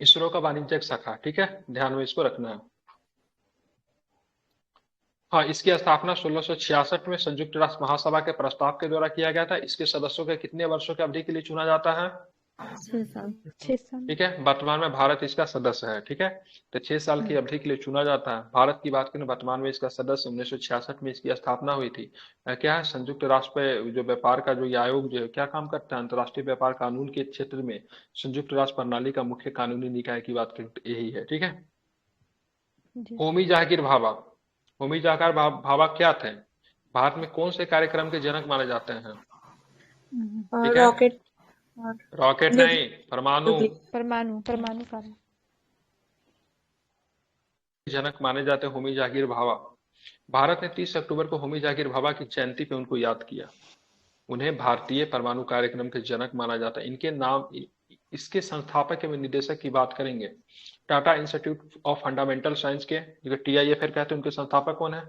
इसरो का वाणिज्यिक शाखा। ठीक है, ध्यान में इसको रखना है। हाँ, इसकी स्थापना 1666 में संयुक्त राष्ट्र महासभा के प्रस्ताव के द्वारा किया गया था। इसके सदस्यों के कितने वर्षों की अवधि के लिए चुना जाता है? 6 साल। 6 साल। ठीक है। वर्तमान में भारत इसका सदस्य है। ठीक है। तो 6 साल की अवधि के लिए चुना जाता है। भारत की बात करें, वर्तमान में इसका सदस्य 1966 में इसकी स्थापना हुई थी। क्या है, संयुक्त राष्ट्र पे जो व्यापार का जो ये आयोग जो है, क्या काम करता है, अंतर्राष्ट्रीय व्यापार कानून के क्षेत्र में संयुक्त राष्ट्र प्रणाली का मुख्य कानूनी निकाय की बात करें तो यही है। ठीक है। जी। होमी जहांगीर भाभा। होमी जहांगीर भाभा क्या थे? भारत में कौन से कार्यक्रम के जनक माने जाते हैं? ठीक है। रॉकेट और रॉकेट नहीं, परमाणु परमाणु कारण। जनक माने जाते हैं होमी जहांगीर भाभा। भारत ने 30 अक्टूबर को होमी जहांगीर भाभा की जयंती पे उनको याद किया। उन्हें भारतीय परमाणु कार्यक्रम के जनक माना जाता है। इनके नाम, इसके संस्थापक एवं निदेशक की बात करेंगे, Tata institute of fundamental science के जो TIFR कहते हैं, उनके संस्थापक कौन है?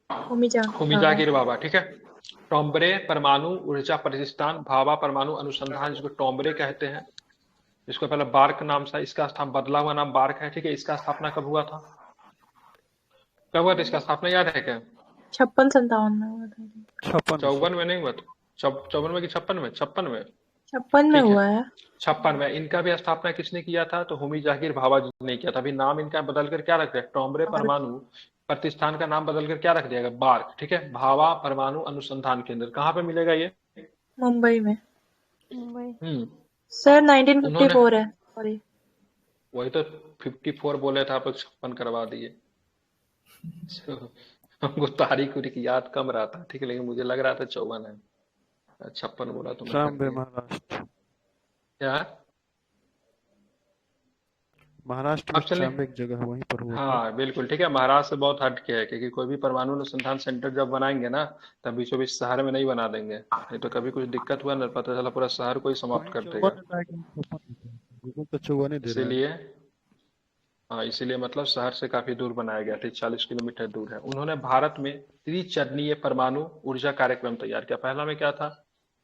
होमी जहांगीर भाभा। ठीक है। टॉम्बरे परमाणु ऊर्जा प्रतिष्ठान, भाभा परमाणु अनुसंधान, जिसको टॉम्बरे कहते हैं, जिसको पहले बार्क नाम था, इसका स्थान बदला हुआ नाम बार्क है। ठीक है। इसका स्थापना कब हुआ था? कब हुआ था इसका स्थापना, याद है क्या? 56-57 में हुआ था। 54 में नहीं हुआ था? 54 में कि 56 में? 56 में। 56 में ठीक हुआ है। है। 56 में। इनका भी स्थापना किसने किया था? तो होमी जहांगीर भाभा जी ने किया था। अभी नाम इनका बदल कर क्या रख दिया? टॉम्बरे परमाणु प्रतिष्ठान का नाम बदल कर क्या रख दिया? बार्क। ठीक है। भाभा परमाणु अनुसंधान केंद्र कहाँ पे मिलेगा ये? मुंबई में। मुंबई। सर 1954 है, सॉरी। वही तो 54 बोले थे, आप लोग 56 करवा दिए। हमको तारीख उरीख याद कम रहा था। ठीक है। लेकिन मुझे लग रहा था 54 है, 56 बोला तो मैं कर ट्राम्बे दिया। महाराष्ट्र। क्या? महाराष्ट्र में अब चलें। ट्राम्बे एक जगह है, वहीं पर हुआ था। हाँ बिल्कुल। ठीक है। महाराष्ट्र से बहुत हट के है, क्योंकि कोई भी परमाणु अनुसंधान सेंटर जब बनाएंगे ना, तब बीचों बीच शहर में नहीं बना देंगे, नहीं तो कभी कुछ दिक्कत हुआ ना, पता चला पूरा शहर को ही समाप्त कर देगा। 54 नहीं दे रहा है। इसीलिए हाँ, इसीलिए मतलब शहर से काफी दूर बनाया गया था, 40 किलोमीटर दूर है। उन्होंने भारत में त्रिचरणीय परमाणु ऊर्जा कार्यक्रम तैयार किया। पहला में क्या था?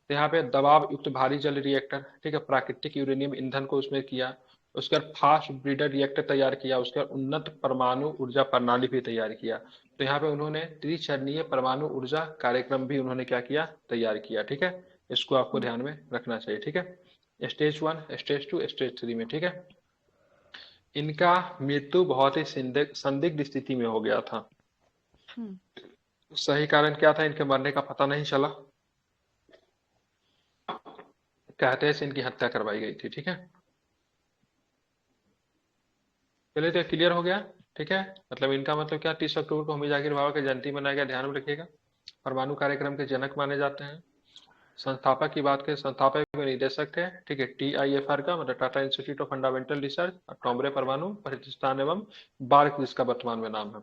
तो यहाँ पे दबाव युक्त भारी जल रिएक्टर, ठीक है, प्राकृतिक यूरेनियम ईंधन को उसमें किया। उसके बाद फास्ट ब्रीडर रिएक्टर तैयार किया। उसके बाद उन्नत परमाणु ऊर्जा प्रणाली भी तैयार किया। तो यहाँ पे उन्होंने त्रिचरणीय परमाणु ऊर्जा कार्यक्रम भी उन्होंने क्या किया? तैयार किया। ठीक है। इसको आपको ध्यान में रखना चाहिए। ठीक है। स्टेज 1, स्टेज 2, स्टेज 3 में। ठीक है। इनका मृत्यु बहुत ही संदिग्ध स्थिति में हो गया था। सही कारण क्या था इनके मरने का पता नहीं चला। कहते हैं इनकी हत्या करवाई गई थी। ठीक है। चलिए, तो क्लियर हो गया। ठीक है। मतलब इनका मतलब क्या, 30 अक्टूबर को होमी जहांगीर भाभा की जयंती मनाया गया, ध्यान में रखिएगा। परमाणु कार्यक्रम के जनक माने जाते हैं। संस्थापक की बात करें, संस्थापक में निदेशक थे। ठीक है। TIFR का मतलब Tata institute of fundamental research, Trombay परमाणु प्रतिष्ठान एवं बार्क जिसका वर्तमान में नाम है।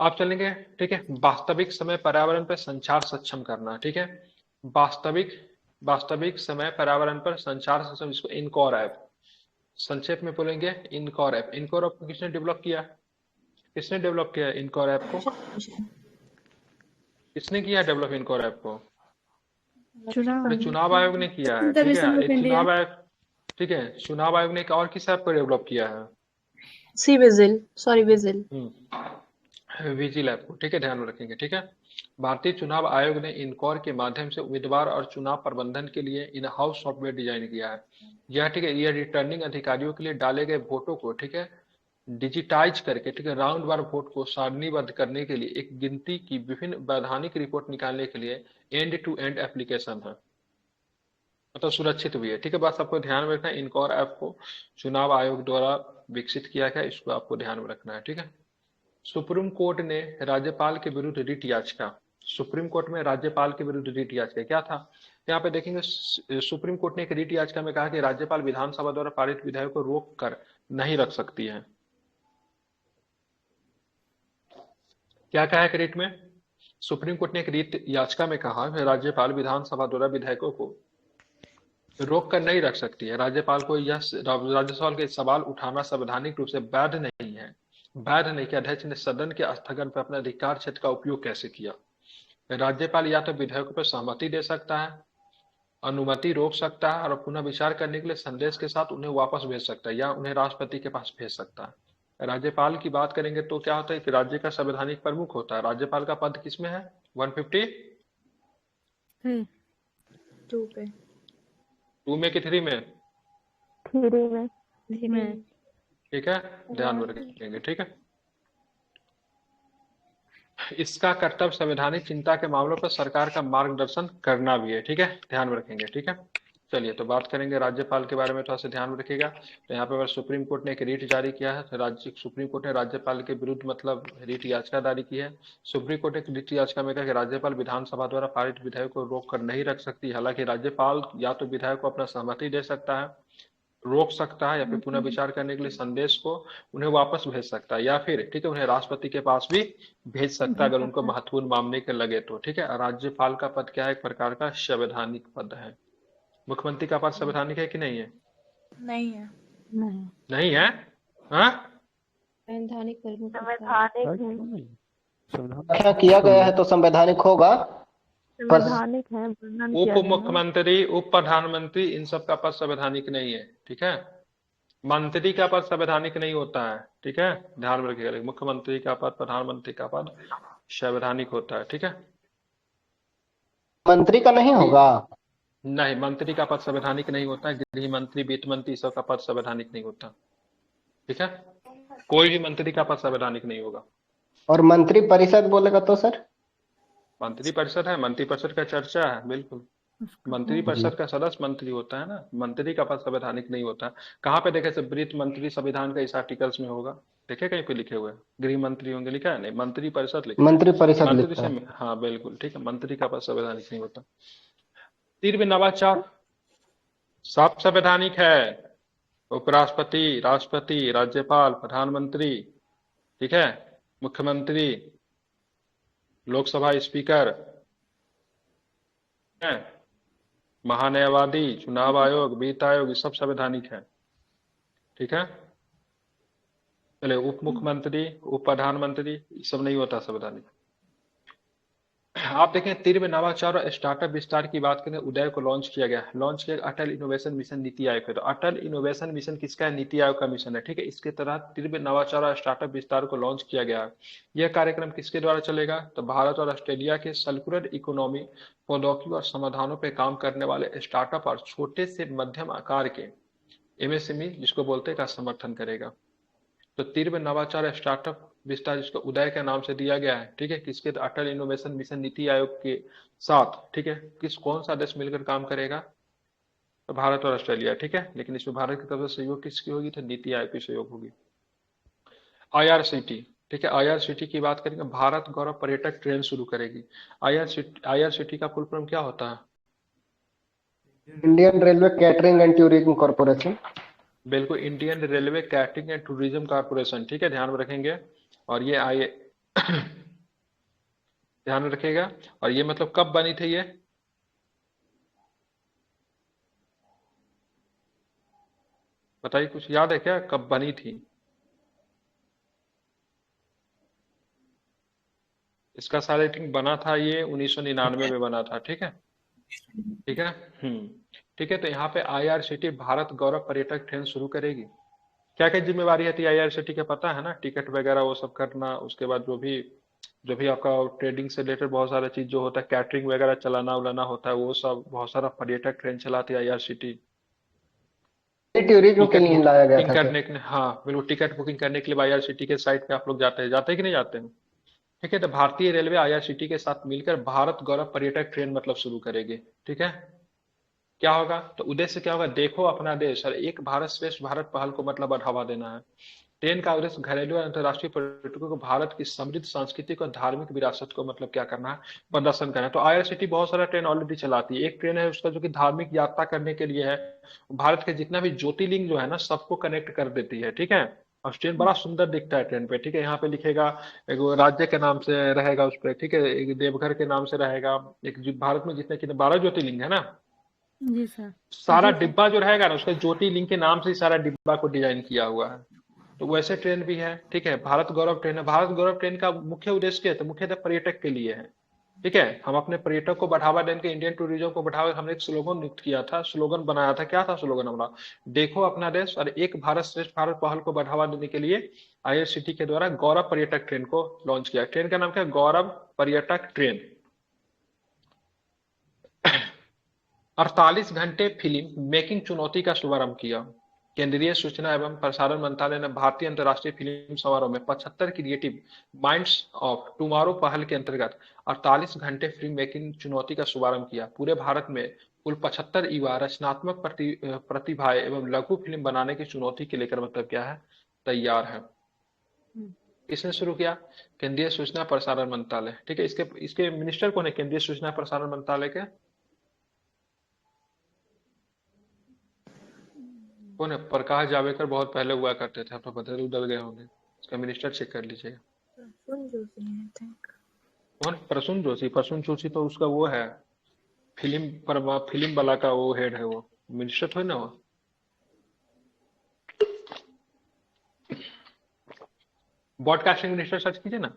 आप चलेंगे। ठीक है। वास्तविक समय पर्यावरण पर संचार सक्षम करना। ठीक है। वास्तविक समय पर्यावरण पर संचार सक्षम, जिसको इनकॉर ऐप, संक्षेप में बोलेंगे इनकॉर ऐप। इनकॉर ऐप को किसने डेवलप किया? किसने डेवलप किया इनकॉर ऐप को? किसने किया डेवलप इनकॉर ऐप को? चुनाव आयोग ने किया है। ठीक है। एक चुनाव आयोग। ठीक है। चुनाव आयोग ने एक और किस ऐप को डेवलप किया है? विजिल। विजिल ऐप को। ठीक है। ध्यान में रखेंगे। ठीक है। भारतीय चुनाव आयोग ने इनकॉर के माध्यम से उम्मीदवार और चुनाव प्रबंधन के लिए इन हाउस सॉफ्टवेयर डिजाइन किया है। यह, ठीक है, यह रिटर्निंग अधिकारियों के लिए डाले गए वोटों को, ठीक है, डिजिटाइज करके, ठीक है, राउंड वार वोट को सारणीबद्ध करने के लिए एक गिनती की विभिन्न वैधानिक रिपोर्ट निकालने के लिए एंड टू एंड एप्लीकेशन है, मतलब सुरक्षित भी है। ठीक है। बस आपको ध्यान में रखना है, इनकॉर ऐप को चुनाव आयोग द्वारा विकसित किया गया, इसको आपको ध्यान में रखना है। ठीक है। सुप्रीम कोर्ट ने राज्यपाल के विरुद्ध रिट याचिका, सुप्रीम कोर्ट में राज्यपाल के विरुद्ध रिट याचिका क्या था? यहाँ पे देखेंगे, सुप्रीम कोर्ट ने एक रिट याचिका में कहा कि राज्यपाल विधानसभा द्वारा पारित विधेयक को रोक कर नहीं रख सकती है। क्या कहा है रिट में? सुप्रीम कोर्ट ने एक रिट याचिका में कहा कि राज्यपाल विधानसभा द्वारा विधेयकों को रोक कर नहीं रख सकती है। राज्यपाल को यह राज्यसभा के सवाल उठाना संवैधानिक रूप से वैध नहीं है। वैध नहीं कि अध्यक्ष ने सदन के स्थगन पर अपने अधिकार क्षेत्र का उपयोग कैसे किया। राज्यपाल या तो विधेयकों पर सहमति दे सकता है, अनुमति रोक सकता है और पुनः विचार करने के लिए संदेश के साथ उन्हें वापस भेज सकता है या उन्हें राष्ट्रपति के पास भेज सकता है। राज्यपाल की बात करेंगे तो क्या होता है कि राज्य का संवैधानिक प्रमुख होता है। राज्यपाल का पद किसमें है? 150 2 पे। 2 में कि 3 में? 3 में। ठीक है, ध्यान में रखेंगे। ठीक है, इसका कर्तव्य संवैधानिक चिंता के मामलों पर सरकार का मार्गदर्शन करना भी है। ठीक है, ध्यान में रखेंगे। ठीक है, चलिए तो बात करेंगे राज्यपाल के बारे में, थोड़ा सा ध्यान में रखिएगा। तो यहाँ पे अगर सुप्रीम कोर्ट ने एक रीट जारी किया है, तो सुप्रीम कोर्ट ने राज्यपाल के विरुद्ध मतलब रीट याचिका जारी की है। सुप्रीम कोर्ट ने एक रीट याचिका में कहा कि राज्यपाल विधानसभा द्वारा पारित विधेयक को रोक कर नहीं रख सकती। हालांकि राज्यपाल या तो विधायक को अपना सहमति दे सकता है, रोक सकता है, या फिर पुनः विचार करने के लिए संदेश को उन्हें वापस भेज सकता है, या फिर ठीक है उन्हें राष्ट्रपति के पास भी भेज सकता है अगर उनको महत्वपूर्ण मामले के लगे तो। ठीक है, राज्यपाल का पद क्या है? एक प्रकार का संवैधानिक पद है। मुख्यमंत्री का पद संवैधानिक है कि नहीं है? नहीं है। नहीं है? हाँ, संवैधानिक प्रमुख संविधान क्या किया गया है तो संवैधानिक होगा। पर संवैधानिक है, वर्णन उप किया गया है। मुख्यमंत्री, उप प्रधानमंत्री, इन सब का पद संवैधानिक नहीं है। ठीक है, मंत्री का पद संवैधानिक नहीं होता है। ठीक है, ध्यान में रखिएगा। मुख्यमंत्री का पद, प्रधानमंत्री का पद संवैधानिक होता है। ठीक है, मंत्री का नहीं होगा। नहीं, मंत्री का पद संवैधानिक नहीं होता है। गृह मंत्री, वित्त मंत्री, सब का पद संवैधानिक नहीं होता। ठीक है, कोई भी मंत्री का पद संवैधानिक नहीं होगा। और मंत्री परिषद बोलेगा तो सर? मंत्री परिषद है, मंत्री परिषद का चर्चा है, बिल्कुल। मंत्री परिषद का सदस्य मंत्री होता है ना, मंत्री का पद संवैधानिक नहीं होता। कहाँ पे देखे सब वित्त मंत्री संविधान का इस आर्टिकल्स में होगा? देखे कहीं पे लिखे हुए? गृह मंत्री होंगे, लिखा है? नहीं, मंत्री परिषद लिखा है। मंत्री परिषद मंत्री लिखता है। से, हाँ बिल्कुल ठीक है, मंत्री का पद संवैधानिक नहीं होता। तीर में नवाचार सब संवैधानिक है। उपराष्ट्रपति, राष्ट्रपति, राज्यपाल, प्रधानमंत्री, ठीक है, मुख्यमंत्री, लोकसभा स्पीकर, है, महान्यायवादी, चुनाव आयोग, वित्त आयोग, ये सब संवैधानिक है। ठीक है, चलिए उप मुख्यमंत्री, उप प्रधानमंत्री, ये सब नहीं होता संवैधानिक। आप देखें, तीर में नवाचार और स्टार्टअप विस्तार की बात करें, उदय को लॉन्च किया गया। लॉन्च किया अटल इनोवेशन मिशन नीति आयोग है। तो अटल इनोवेशन मिशन किसका है? नीति आयोग का मिशन है। ठीक है, इसके तहत तीर में नवाचार और स्टार्टअप विस्तार को लॉन्च किया गया है। यह कार्यक्रम किसके द्वारा चलेगा? तो भारत और ऑस्ट्रेलिया के सर्कुलर इकोनॉमी, प्रौद्योगिकी और समाधानों पर काम करने वाले स्टार्टअप और छोटे से मध्यम आकार के एमएसएमई जिसको बोलते हैं, का समर्थन करेगा। तो तीर में नवाचार स्टार्टअप विस्तार, जिसको उदय के नाम से दिया गया है। ठीक है, किसके? अटल इनोवेशन मिशन नीति आयोग के साथ। ठीक है, कौन सा देश मिलकर काम करेगा? तो भारत और ऑस्ट्रेलिया। ठीक है, लेकिन इसमें भारत की तरफ से सहयोग किसकी होगी? तो नीति आयोग की सहयोग होगी। IRCT, ठीक है, IRCT की बात करेंगे, भारत गौरव पर्यटक ट्रेन शुरू करेगी। IRCT का फुल फॉर्म क्या होता है? Indian railway catering and tourism corporation. बिल्कुल, Indian railway catering and tourism corporation. ठीक है, ध्यान में रखेंगे। और ये ध्यान में रखिएगा। और ये मतलब कब बनी थी ये? बताइए, कुछ याद है क्या कब बनी थी? इसका सारा रेटिंग बना था ये 1999 में बना था। ठीक है, ठीक है, ठीक है। तो यहाँ पे IRCT भारत गौरव पर्यटक ट्रेन शुरू करेगी। क्या क्या जिम्मेवारी है IRCT के पता है ना? टिकट वगैरह वो सब करना, उसके बाद जो भी आपका ट्रेडिंग से रिलेटेड बहुत सारा चीज जो होता है, कैटरिंग वगैरह चलाना उलाना होता है, वो सब बहुत सारा पर्यटक ट्रेन चलाती है IRCT। टूरिज्म के लिए लाया गया था करने के लिए, हाँ बिल्कुल, टिकट बुकिंग करने के लिए IRCT के साइट पे आप लोग जाते हैं कि नहीं जाते हैं? ठीक है, तो भारतीय रेलवे IRCT के साथ मिलकर भारत गौरव पर्यटक ट्रेन मतलब शुरू करेगी। ठीक है, क्या होगा? तो उद्देश्य क्या होगा? देखो अपना देश और एक भारत श्रेष्ठ भारत पहल को मतलब बढ़ावा देना है। ट्रेन का उद्देश्य घरेलू और अंतर्राष्ट्रीय पर्यटकों को भारत की समृद्ध सांस्कृतिक और धार्मिक विरासत को मतलब क्या करना है? प्रदर्शन करना है। तो IRCT बहुत सारा ट्रेन ऑलरेडी चलाती है। एक ट्रेन है उसका जो कि धार्मिक यात्रा करने के लिए है, भारत के जितना भी ज्योतिर्लिंग जो है ना, सबको कनेक्ट कर देती है। ठीक है, और ट्रेन बड़ा सुंदर दिखता है ट्रेन पे। ठीक है, यहाँ पे लिखेगा एक राज्य के नाम से रहेगा उस पर। ठीक है, एक देवघर के नाम से रहेगा। एक भारत में जितने 12 ज्योतिर्लिंग है ना, जी सर, सारा डिब्बा जो रहेगा ना, उसका ज्योतिर्लिंग के नाम से ही सारा डिब्बा को डिजाइन किया हुआ है। तो वैसे ट्रेन भी है। ठीक है, भारत गौरव ट्रेन है। भारत गौरव ट्रेन का मुख्य उद्देश्य क्या है? तो मुख्यतः पर्यटक के लिए है। ठीक है, हम अपने पर्यटक को बढ़ावा देने के, इंडियन टूरिज्म को बढ़ावा, हमने एक स्लोगन नियुक्त किया था, स्लोगन बनाया था। क्या था स्लोगन हमारा? देखो अपना देश और एक भारत श्रेष्ठ भारत पहल को बढ़ावा देने के लिए IRCT के द्वारा गौरव पर्यटक ट्रेन को लॉन्च किया। ट्रेन का नाम क्या है? गौरव पर्यटक ट्रेन। 48 घंटे फिल्म मेकिंग चुनौती का शुभारंभ किया। केंद्रीय सूचना एवं प्रसारण मंत्रालय ने भारतीय अंतर्राष्ट्रीय फिल्म समारोह में 75 क्रिएटिव माइंड्स ऑफ टुमारो पहल के अंतर्गत 48 घंटे फिल्म मेकिंग चुनौती का शुभारंभ किया। पूरे भारत में कुल 75 युवा रचनात्मक प्रतिभाएं एवं लघु फिल्म बनाने की चुनौती के लेकर मतलब क्या है, तैयार है। किसने शुरू किया? केंद्रीय सूचना प्रसारण मंत्रालय। ठीक है, इसके मिनिस्टर कौन है केंद्रीय सूचना प्रसारण मंत्रालय के? कौन है? प्रकाश जावड़ेकर बहुत पहले हुआ करते थे, आपको पता है, उधर गए होंगे। इसका मिनिस्टर चेक कर लीजिएगा। प्रसून जोशी है, I think। कौन? प्रसून जोशी। प्रसून जोशी तो उसका वो है फिल्म वाला का वो हेड है, वो मिनिस्टर थोड़ी ना वो। ब्रॉडकास्टिंग मिनिस्टर सर्च कीजिए ना,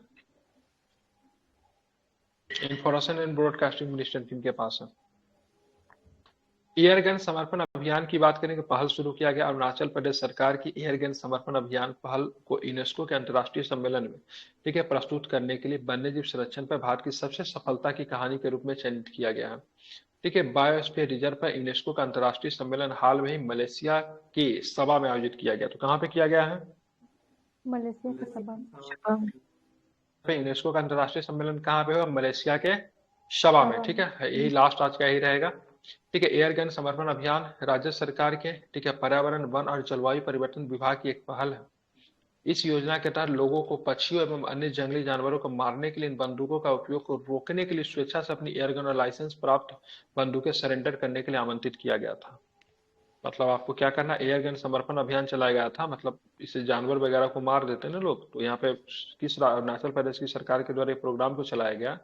इंफॉर्मेशन एंड ब्रॉडकास्टिंग मिनिस्टर जिनके पास है। एयरगन समर्पण अभियान की बात करें कि पहल शुरू किया गया। अरुणाचल प्रदेश सरकार की एयरगन समर्पण अभियान पहल को यूनेस्को के अंतर्राष्ट्रीय सम्मेलन में ठीक है प्रस्तुत करने के लिए वन्यजीव संरक्षण पर भारत की सबसे सफलता की कहानी के रूप में चयनित किया गया है। ठीक है, बायोस्फीयर रिजर्व पर यूनेस्को का अंतर्राष्ट्रीय सम्मेलन हाल में ही मलेशिया के सबा में आयोजित किया गया। तो कहाँ पे किया गया है? मलेशिया का सबब। यूनेस्को का अंतर्राष्ट्रीय सम्मेलन कहाँ पे होगा? मलेशिया के सबा में। ठीक है, यही लास्ट आज का ही रहेगा। ठीक है, एयरगन समर्पण अभियान राज्य सरकार के ठीक है पर्यावरण, वन और जलवायु परिवर्तन विभाग की एक पहल है। इस योजना के तहत लोगों को पक्षियों एवं अन्य जंगली जानवरों को मारने के लिए इन बंदूकों का उपयोग को रोकने के लिए स्वेच्छा से अपनी एयरगन और लाइसेंस प्राप्त बंदूकें सरेंडर करने के लिए आमंत्रित किया गया था। मतलब आपको क्या करना, एयरगन समर्पण अभियान चलाया गया था। मतलब इससे जानवर वगैरह को मार देते हैं ना लोग, तो यहाँ पे अरुणाचल प्रदेश की सरकार के द्वारा एक प्रोग्राम को चलाया गया।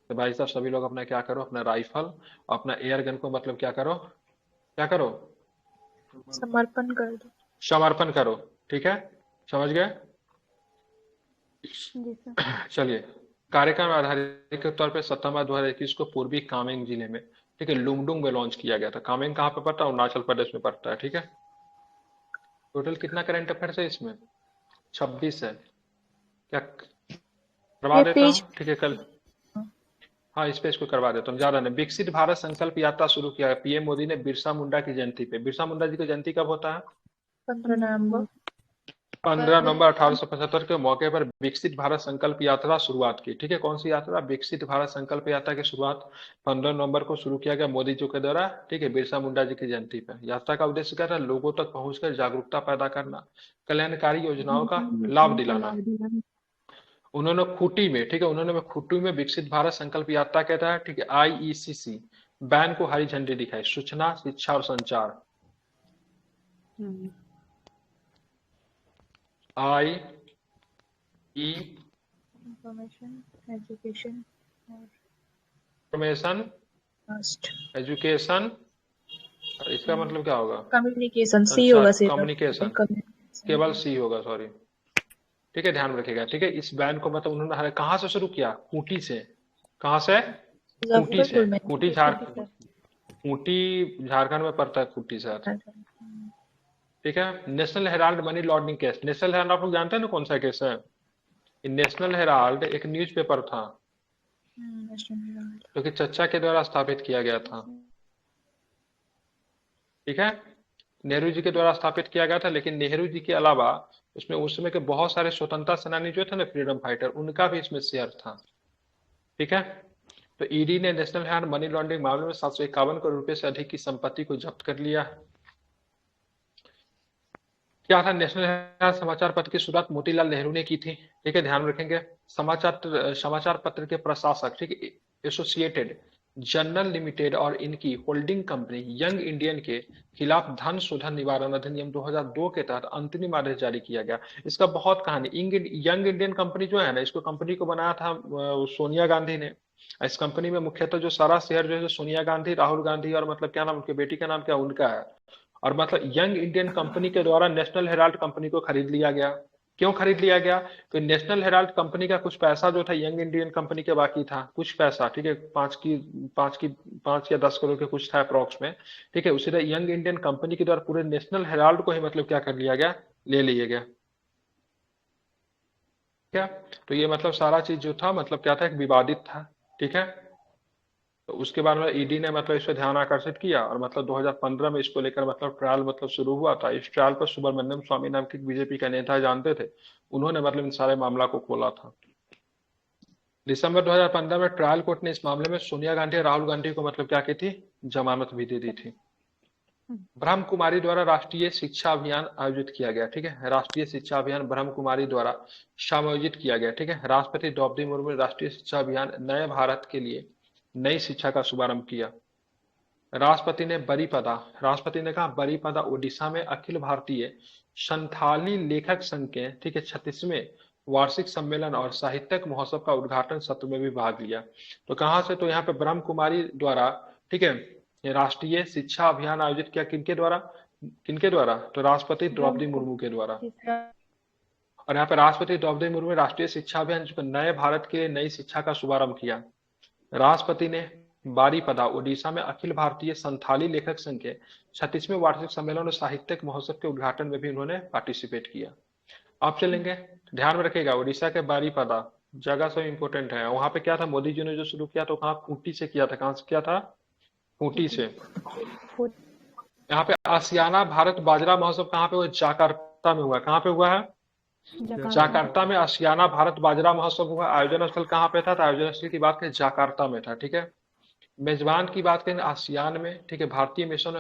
तो भाई साहब सभी लोग अपना क्या करो, अपना राइफल, अपना एयरगन को मतलब क्या करो, क्या करो, समर्पण कर दो। समर्पण करो। ठीक है, समझ गए? जी सर। चलिए, कार्यक्रम आधारित के तौर पे 17 मार्च 2021 को पूर्वी कामेंग जिले में ठीक है लुमडुंग में लॉन्च किया गया था। कामेंग कहाँ पे पड़ता है? अरुणाचल प्रदेश में पड़ता है। ठीक है, टोटल कितना करंट अफेयर्स है इसमें? 26 है। क्या करवा ये देता पेज हूँ? ठीक है, कल हाँ इस पे इसको करवा देता हूँ, ज्यादा नहीं। विकसित भारत संकल्प यात्रा शुरू किया है पीएम मोदी ने बिरसा मुंडा की जयंती पे। बिरसा मुंडा जी की जयंती कब होता है? 15 नवंबर। 15 नवंबर 1875 के मौके पर विकसित भारत संकल्प यात्रा शुरुआत की। ठीक है, कौन सी यात्रा? विकसित भारत संकल्प यात्रा की शुरुआत 15 नवंबर को शुरू किया गया मोदी जी के द्वारा। ठीक है, बिरसा मुंडा जी की जयंती पर। यात्रा का उद्देश्य क्या था? लोगों तक पहुंचकर जागरूकता पैदा करना, कल्याणकारी योजनाओं का लाभ दिलाना। उन्होंने खूंटी में ठीक है उन्होंने खूंटी में विकसित भारत संकल्प यात्रा के तहत ठीक है IECC बैन को हरी झंडी दिखाई। सूचना, शिक्षा और संचार, इंफॉर्मेशन एजुकेशन और इंफॉर्मेशन फर्स्ट एजुकेशन, इसका मतलब क्या होगा? कम्युनिकेशन, सी होगा। कम्युनिकेशन, केवल सी होगा, सॉरी। ठीक है, ध्यान रखिएगा। ठीक है, इस बैन को मतलब उन्होंने कहाँ से शुरू किया? खूंटी से। कहाँ से? खूंटी से। खूंटी झारखंड में पड़ता है, खूंटी शहर। ठीक है, national Herald money laundering case. National Herald आप लोग जानते हैं ना कौन सा केस है? नेशनल हेराल्ड एक न्यूज़पेपर था जो कि चचा के द्वारा स्थापित किया गया था। ठीक है, नेहरू जी के द्वारा स्थापित किया गया था, लेकिन नेहरू जी के अलावा उसमें उस समय के बहुत सारे स्वतंत्रता सेनानी जो थे ना, फ्रीडम फाइटर, उनका भी इसमें शेयर था। ठीक है, तो ईडी ने नेशनल हेराल्ड मनी लॉन्ड्रिंग मामले में 751 करोड़ रुपए से अधिक की संपत्ति को जब्त कर लिया। क्या था? नेशनल हेराल्ड समाचार पत्र की शुरुआत मोतीलाल नेहरू ने की थी। ठीक है, ध्यान रखेंगे। समाचार पत्र के प्रशासक ठीक है एसोसिएटेड जर्नल लिमिटेड और इनकी होल्डिंग कंपनी यंग इंडियन के खिलाफ धन शोधन निवारण अधिनियम 2002 के तहत अंतरिम आदेश जारी किया गया। इसका बहुत कहानी। यंग इंडियन कंपनी जो है ना, इसको कंपनी को बनाया था सोनिया गांधी ने। इस कंपनी में मुख्यतः जो सारा शेयर जो है सोनिया गांधी, राहुल गांधी और मतलब क्या नाम उनके बेटी का नाम क्या उनका है। और मतलब यंग इंडियन कंपनी के द्वारा नेशनल हेराल्ड कंपनी को खरीद लिया गया। क्यों खरीद लिया गया? तो नेशनल हेराल्ड कंपनी का कुछ पैसा जो था यंग इंडियन कंपनी के बाकी था, कुछ पैसा। ठीक है, 5 या 10 करोड़ के कुछ था अप्रॉक्स में। ठीक है, उसी तरह यंग इंडियन कंपनी के द्वारा पूरे नेशनल हेराल्ड को ही मतलब क्या कर लिया गया, ले लिया गया। क्या? तो ये मतलब सारा चीज जो था मतलब क्या था, एक विवादित था। ठीक है, तो उसके बाद में ईडी ने मतलब इस पर ध्यान आकर्षित किया और मतलब 2015 में इसको लेकर मतलब ट्रायल मतलब शुरू हुआ था। इस ट्रायल पर सुब्रमण्यम स्वामी नाम के बीजेपी का नेता जानते थे, उन्होंने मतलब इन सारे मामला को खोला था। दिसंबर 2015 में ट्रायल कोर्ट ने इस मामले में सोनिया गांधी और राहुल गांधी को मतलब क्या की थी, जमानत भी दे दी थी। ब्रह्म कुमारी द्वारा राष्ट्रीय शिक्षा अभियान आयोजित किया गया, ठीक है। राष्ट्रीय शिक्षा अभियान ब्रह्म कुमारी द्वारा समायोजित किया गया, ठीक है। राष्ट्रपति द्रौपदी मुर्मू ने राष्ट्रीय शिक्षा अभियान नए भारत के लिए नई शिक्षा का शुभारंभ किया। राष्ट्रपति ने कहा बरीपदा ओडिशा में अखिल भारतीय संथाली लेखक संघ के, ठीक है, 36वें वार्षिक सम्मेलन और साहित्यिक महोत्सव का उद्घाटन सत्र में भी भाग लिया। तो कहां से, तो यहाँ पे ब्रह्म कुमारी द्वारा, ठीक है, राष्ट्रीय शिक्षा अभियान आयोजित किया। किनके द्वारा, तो राष्ट्रपति द्रौपदी मुर्मू के द्वारा। और यहाँ पे राष्ट्रपति द्रौपदी मुर्मू ने राष्ट्रीय शिक्षा अभियान नए भारत के लिए नई शिक्षा का शुभारंभ किया। राष्ट्रपति ने बारीपदा ओडिशा में अखिल भारतीय संथाली लेखक संघ के 36वें वार्षिक सम्मेलन और साहित्यिक महोत्सव के उद्घाटन में भी उन्होंने पार्टिसिपेट किया। आप चलेंगे, ध्यान में रखिएगा, ओडिशा के बारीपदा जगह सब इंपोर्टेंट है। वहां पे क्या था, मोदी जी ने जो शुरू किया तो कहाँ, खूंटी से किया था। कहाँ से किया था, खूंटी से। यहाँ पे आसियाना भारत बाजरा महोत्सव कहाँ पे हुआ, जाकार्ता में हुआ। कहाँ पे हुआ है, जाकार्ता में आसियाना भारत बाजरा महोत्सव हुआ। आयोजन स्थल कहाँ पे था, तो आयोजन स्थल की बात करें जाकार्ता में था, ठीक है। मेजबान की बात करें आसियान में, ठीक है, भारतीय मिशन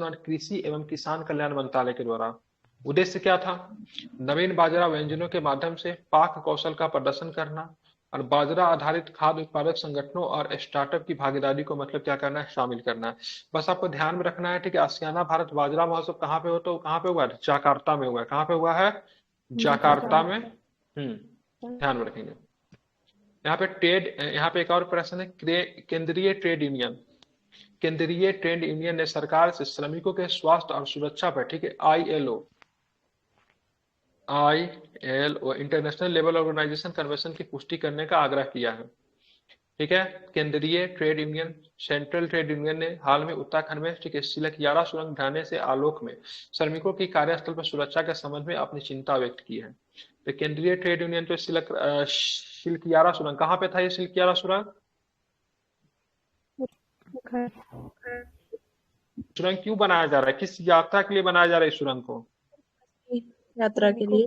और कृषि एवं किसान कल्याण मंत्रालय के द्वारा। उद्देश्य क्या था, नवीन बाजरा व्यंजनों के माध्यम से पाक कौशल का प्रदर्शन करना और बाजरा आधारित खाद्य उत्पादक संगठनों और स्टार्टअप की भागीदारी को मतलब क्या करना है, शामिल करना है। बस आपको ध्यान में रखना है, ठीक है। आसियाना भारत बाजरा महोत्सव कहाँ पे हो, तो कहाँ पे हुआ है, जाकार्ता में हुआ है। कहाँ पे हुआ है, जाकार्ता में। ध्यान में रखेंगे। यहाँ पे एक और प्रश्न है, केंद्रीय ट्रेड यूनियन ने सरकार से श्रमिकों के स्वास्थ्य और सुरक्षा पर, ठीक है, ILO International Labour Organisation convention की पुष्टि करने का आग्रह किया है, ठीक है। केंद्रीय trade union, central trade union ने हाल में उत्तराखंड में, ठीक है, सिलकियारा सुरंग ढहने से आलोक में श्रमिकों की कार्यस्थल पर सुरक्षा के संबंध में अपनी चिंता व्यक्त की है। तो केंद्रीय ट्रेड यूनियन तो सिलकियारा सुरंग, कहाँ पे था ये सिलकियारा सुरंग क्यों बनाया जा रहा है, किस यात्रा के लिए बनाया जा रहा है इस सुरंग को, यात्रा के लिए।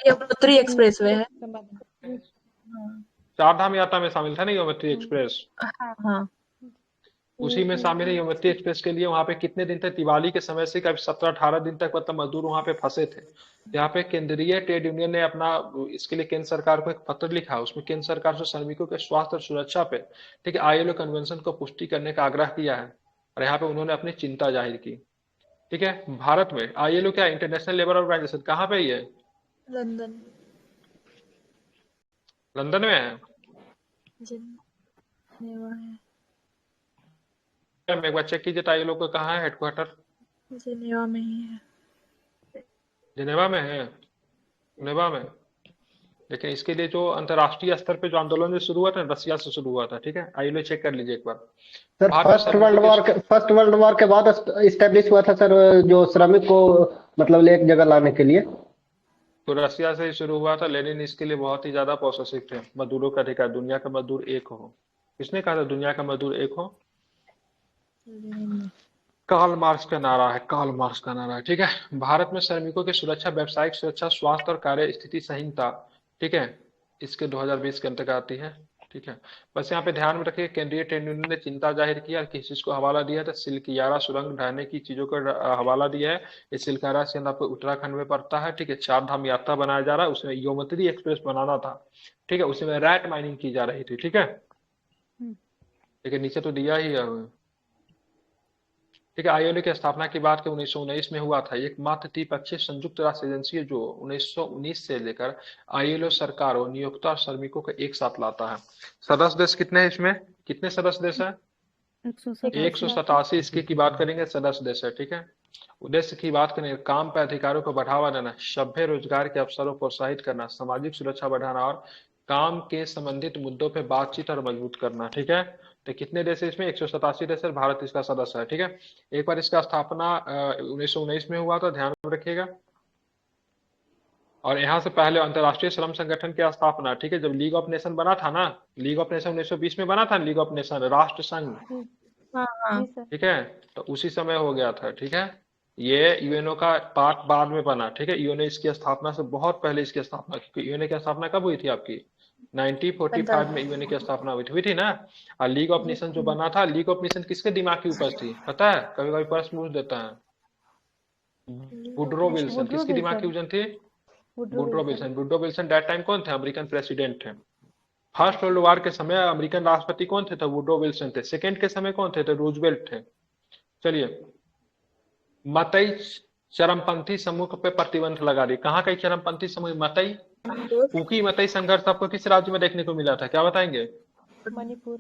यमुनोत्री एक्सप्रेस वे है। चारधाम यात्रा में शामिल था ना यमुनोत्री एक्सप्रेस। हाँ, उसी में शामिल है यमुनोत्री एक्सप्रेस के लिए। वहां पे कितने दिन तक, दिवाली के समय से करीब 17-18 दिन तक मतलब मजदूर वहां पे फंसे थे। यहाँ पे केंद्रीय ट्रेड यूनियन ने अपना इसके लिए केंद्र सरकार को एक पत्र लिखा, उसमें केंद्र सरकार से श्रमिकों के स्वास्थ्य और सुरक्षा पे, ठीक है, ILO कन्वेंशन को पुष्टि करने का आग्रह किया है और यहाँ पे उन्होंने अपनी चिंता जाहिर की, ठीक है। भारत में ILO क्या, इंटरनेशनल लेबर ऑर्गेनाइजेशन, कहाँ पे ये, लंदन में है। एक बार चेक कीजिए ILO का कहाँ है हेडक्वार्टर, जिनेवा में ही है। जिनेवा में है, जिनेवा में। लेकिन इसके लिए जो अंतरराष्ट्रीय स्तर पे जो आंदोलन शुरू हुआ था, रसिया से शुरू हुआ था, ठीक है। ILO चेक कर लीजिए एक बार। सर फर्स्ट वर्ल्ड वॉर के बाद इस्टेब्लिश हुआ था सर, जो श्रमिक को मतलब एक जगह लाने के लिए। तो रसिया से ही शुरू हुआ था। लेनिन इसके लिए बहुत ही ज्यादा पॉसेसिव थे, मजदूरों का अधिकार, दुनिया का मजदूर एक हो। किसने कहा था दुनिया का मजदूर एक हो, कार्ल मार्क्स का नारा है, ठीक है। भारत में श्रमिकों की सुरक्षा, व्यावसायिक सुरक्षा, स्वास्थ्य और कार्य स्थिति संहिता, ठीक है, इसके 2020 के अंतर्गत आती है, ठीक है। बस यहाँ पे ध्यान में रखिए, केंद्रीय ट्रेड यूनियन ने चिंता जाहिर की और किस चीज को हवाला दिया था, सिलकियारा सुरंग ढहने की चीजों को हवाला दिया है। ये सिलकियारा से आपको उत्तराखंड में पड़ता है, ठीक है। चारधाम यात्रा बनाया जा रहा है, उसमें यमुनोत्री एक्सप्रेस बनाना था, ठीक है, उसमें रैट माइनिंग की जा रही थी, ठीक है। लेकिन नीचे तो दिया ही है, ठीक है। ILO की स्थापना की बात 1919 में हुआ था। एकमात्र द्विपक्षीय संयुक्त राष्ट्र एजेंसी है जो 1919 से लेकर ILO सरकार और नियोक्ता और श्रमिकों को एक साथ लाता है। सदस्य देश कितने हैं इसमें, कितने सदस्य देश है, 187 इसकी की बात करेंगे, सदस्य देश है, ठीक है। उद्देश्य की बात करेंगे, काम पर अधिकारों को बढ़ावा देना, सभ्य रोजगार के अवसरों को प्रोत्साहित करना, सामाजिक सुरक्षा बढ़ाना और काम के संबंधित मुद्दों पर बातचीत और मजबूत करना, ठीक है। तो कितने देश है इसमें, 187 देश है, भारत इसका सदस्य है, ठीक है। एक बार इसका स्थापना 1919 में हुआ था, ध्यान में रखिएगा। और यहाँ से पहले अंतर्राष्ट्रीय श्रम संगठन की स्थापना, ठीक है, जब लीग ऑफ नेशन बना था ना, लीग ऑफ नेशन 1920 में बना था, लीग ऑफ नेशन राष्ट्र संघ, हाँ हाँ जी सर। ठीक है, तो उसी समय हो गया था, ठीक है। ये यूएनओ का पार्ट बाद में बना, ठीक है, यूएनओ इसकी स्थापना से बहुत पहले इसकी स्थापना, क्योंकि यूएनओ की स्थापना कब हुई थी आपकी 1945 में यूएनओ की स्थापना हुई थी ना। और लीग ऑफ नेशन जो बना था, लीग ऑफ नेशन किसके दिमाग की उपज थी पता है, कभी कभी प्रश्न पूछ देता है, वुडरो विल्सन, वुडरो किसकी दिमाग की विल्सन। उपज थी, Woodrow Woodrow Wilson. Wilson. Woodrow Wilson that time कौन थे, अमेरिकन प्रेसिडेंट थे। फर्स्ट वर्ल्ड वॉर के समय अमेरिकन राष्ट्रपति कौन थे, तो वुडरो विल्सन थे। सेकंड के समय कौन थे, तो रूजवेल्ट थे। चलिए, मतई चरमपंथी समूह पे प्रतिबंध लगा दी। कहाँ का चरमपंथी समूह, मतई, कुकी मतई संघर्ष आपको किस राज्य में देखने को मिला था, क्या बताएंगे। मणिपुर।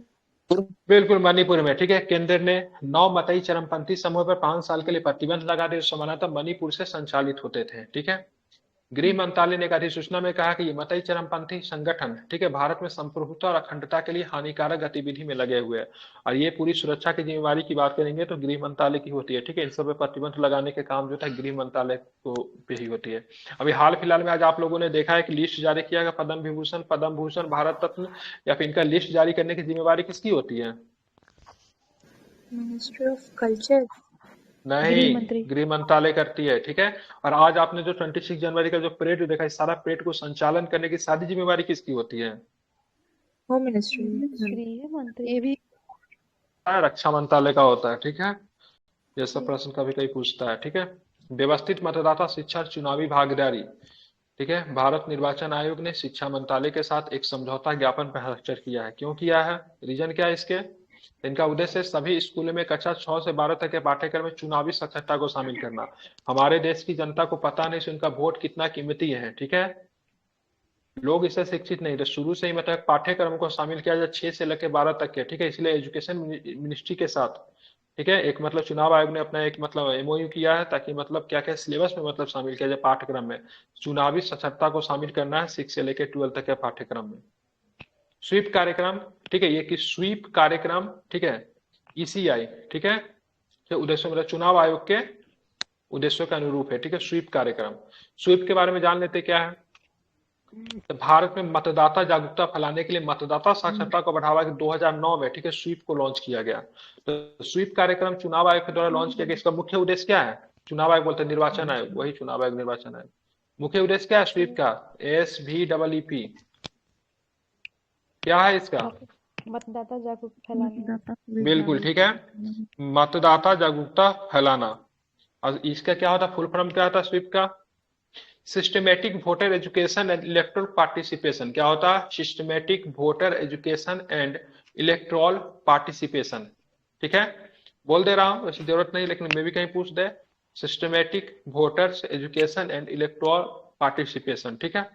बिल्कुल मणिपुर में, ठीक है। केंद्र ने 9 मतई चरमपंथी समूह पर 5 साल के लिए प्रतिबंध लगा दिए, समानांतर मणिपुर से संचालित होते थे, ठीक है। गृह मंत्रालय ने एक अधिसूचना में कहा कि ये मतई चरमपंथी संगठन, ठीक है, भारत में संप्रभुता और अखंडता के लिए हानिकारक गतिविधि में लगे हुए हैं, और ये पूरी सुरक्षा की जिम्मेवारी की बात करेंगे तो गृह मंत्रालय की होती है, ठीक है। इन सब पे प्रतिबंध लगाने के काम जो था गृह मंत्रालय को पे ही होती है। अभी हाल फिलहाल में आज आप लोगों ने देखा है कि लिस्ट जारी किया गया पद्म विभूषण, पद्म भूषण, भारत रत्न, या फिर इनका लिस्ट जारी करने की जिम्मेवारी किसकी होती है। मिनिस्ट्री ऑफ कल्चर, नहीं, मंत्री। गृह मंत्रालय करती है, ठीक है। और आज आपने जो 26 जनवरी का जो परेड देखा, इस सारा परेड को संचालन करने की सारी जिम्मेवारी किसकी होती है, होम मिनिस्ट्री। गृह मंत्री। ये भी रक्षा मंत्रालय का होता है, ठीक है। ये सब प्रश्न कभी कभी पूछता है, ठीक है। व्यवस्थित मतदाता शिक्षा और चुनावी भागीदारी, ठीक है। भारत निर्वाचन आयोग ने शिक्षा मंत्रालय के साथ एक समझौता ज्ञापन पर हस्ताक्षर किया है। क्यों किया है, रीजन क्या है इसके। इनका उद्देश्य सभी स्कूलों में कक्षा 6 से 12 तक के पाठ्यक्रम में चुनावी साक्षरता को शामिल करना। हमारे देश की जनता को पता नहीं उनका वोट कितना कीमती है, ठीक है। लोग इससे शिक्षित नहीं थे, शुरू से ही मतलब पाठ्यक्रम को शामिल किया जाए 6 से लेकर 12 तक के, ठीक है। इसलिए एजुकेशन मिनिस्ट्री के साथ, ठीक है, एक मतलब चुनाव आयोग ने अपना एक मतलब एमओयू किया है, ताकि मतलब क्या क्या सिलेबस में मतलब शामिल किया जाए पाठ्यक्रम में, चुनावी साक्षरता को शामिल करना है 6 से लेकर 12 तक के पाठ्यक्रम में। स्वीप कार्यक्रम, ठीक है, ये कि स्वीप कार्यक्रम, ठीक है, ईसीआई, ठीक है, तो उद्देश्य मतलब चुनाव आयोग के उद्देश्यों के अनुरूप है, ठीक है, स्वीप कार्यक्रम। स्वीप के बारे में जान लेते क्या है। तो भारत में मतदाता जागरूकता फैलाने के लिए मतदाता साक्षरता को बढ़ावा के 2009 में, ठीक है, स्वीप को लॉन्च किया गया। तो स्वीप कार्यक्रम चुनाव आयोग के द्वारा लॉन्च किया गया। इसका मुख्य उद्देश्य क्या है, चुनाव आयोग बोलते हैं निर्वाचन आयोग, वही चुनाव आयोग निर्वाचन आयोग। मुख्य उद्देश्य क्या है स्वीप का, SVEEP, क्या है इसका, मतदाता जागरूकता फैलाने। बिल्कुल ठीक है, मतदाता जागरूकता फैलाना। और इसका क्या होता है, फुल फॉर्म क्या होता है स्वीप का, systematic voter education and electoral participation. क्या होता है, systematic voter education and electoral participation, ठीक है। बोल दे रहा हूं, वैसे जरूरत नहीं, लेकिन मैं भी कहीं पूछ दे, systematic voters education and electoral participation, ठीक है।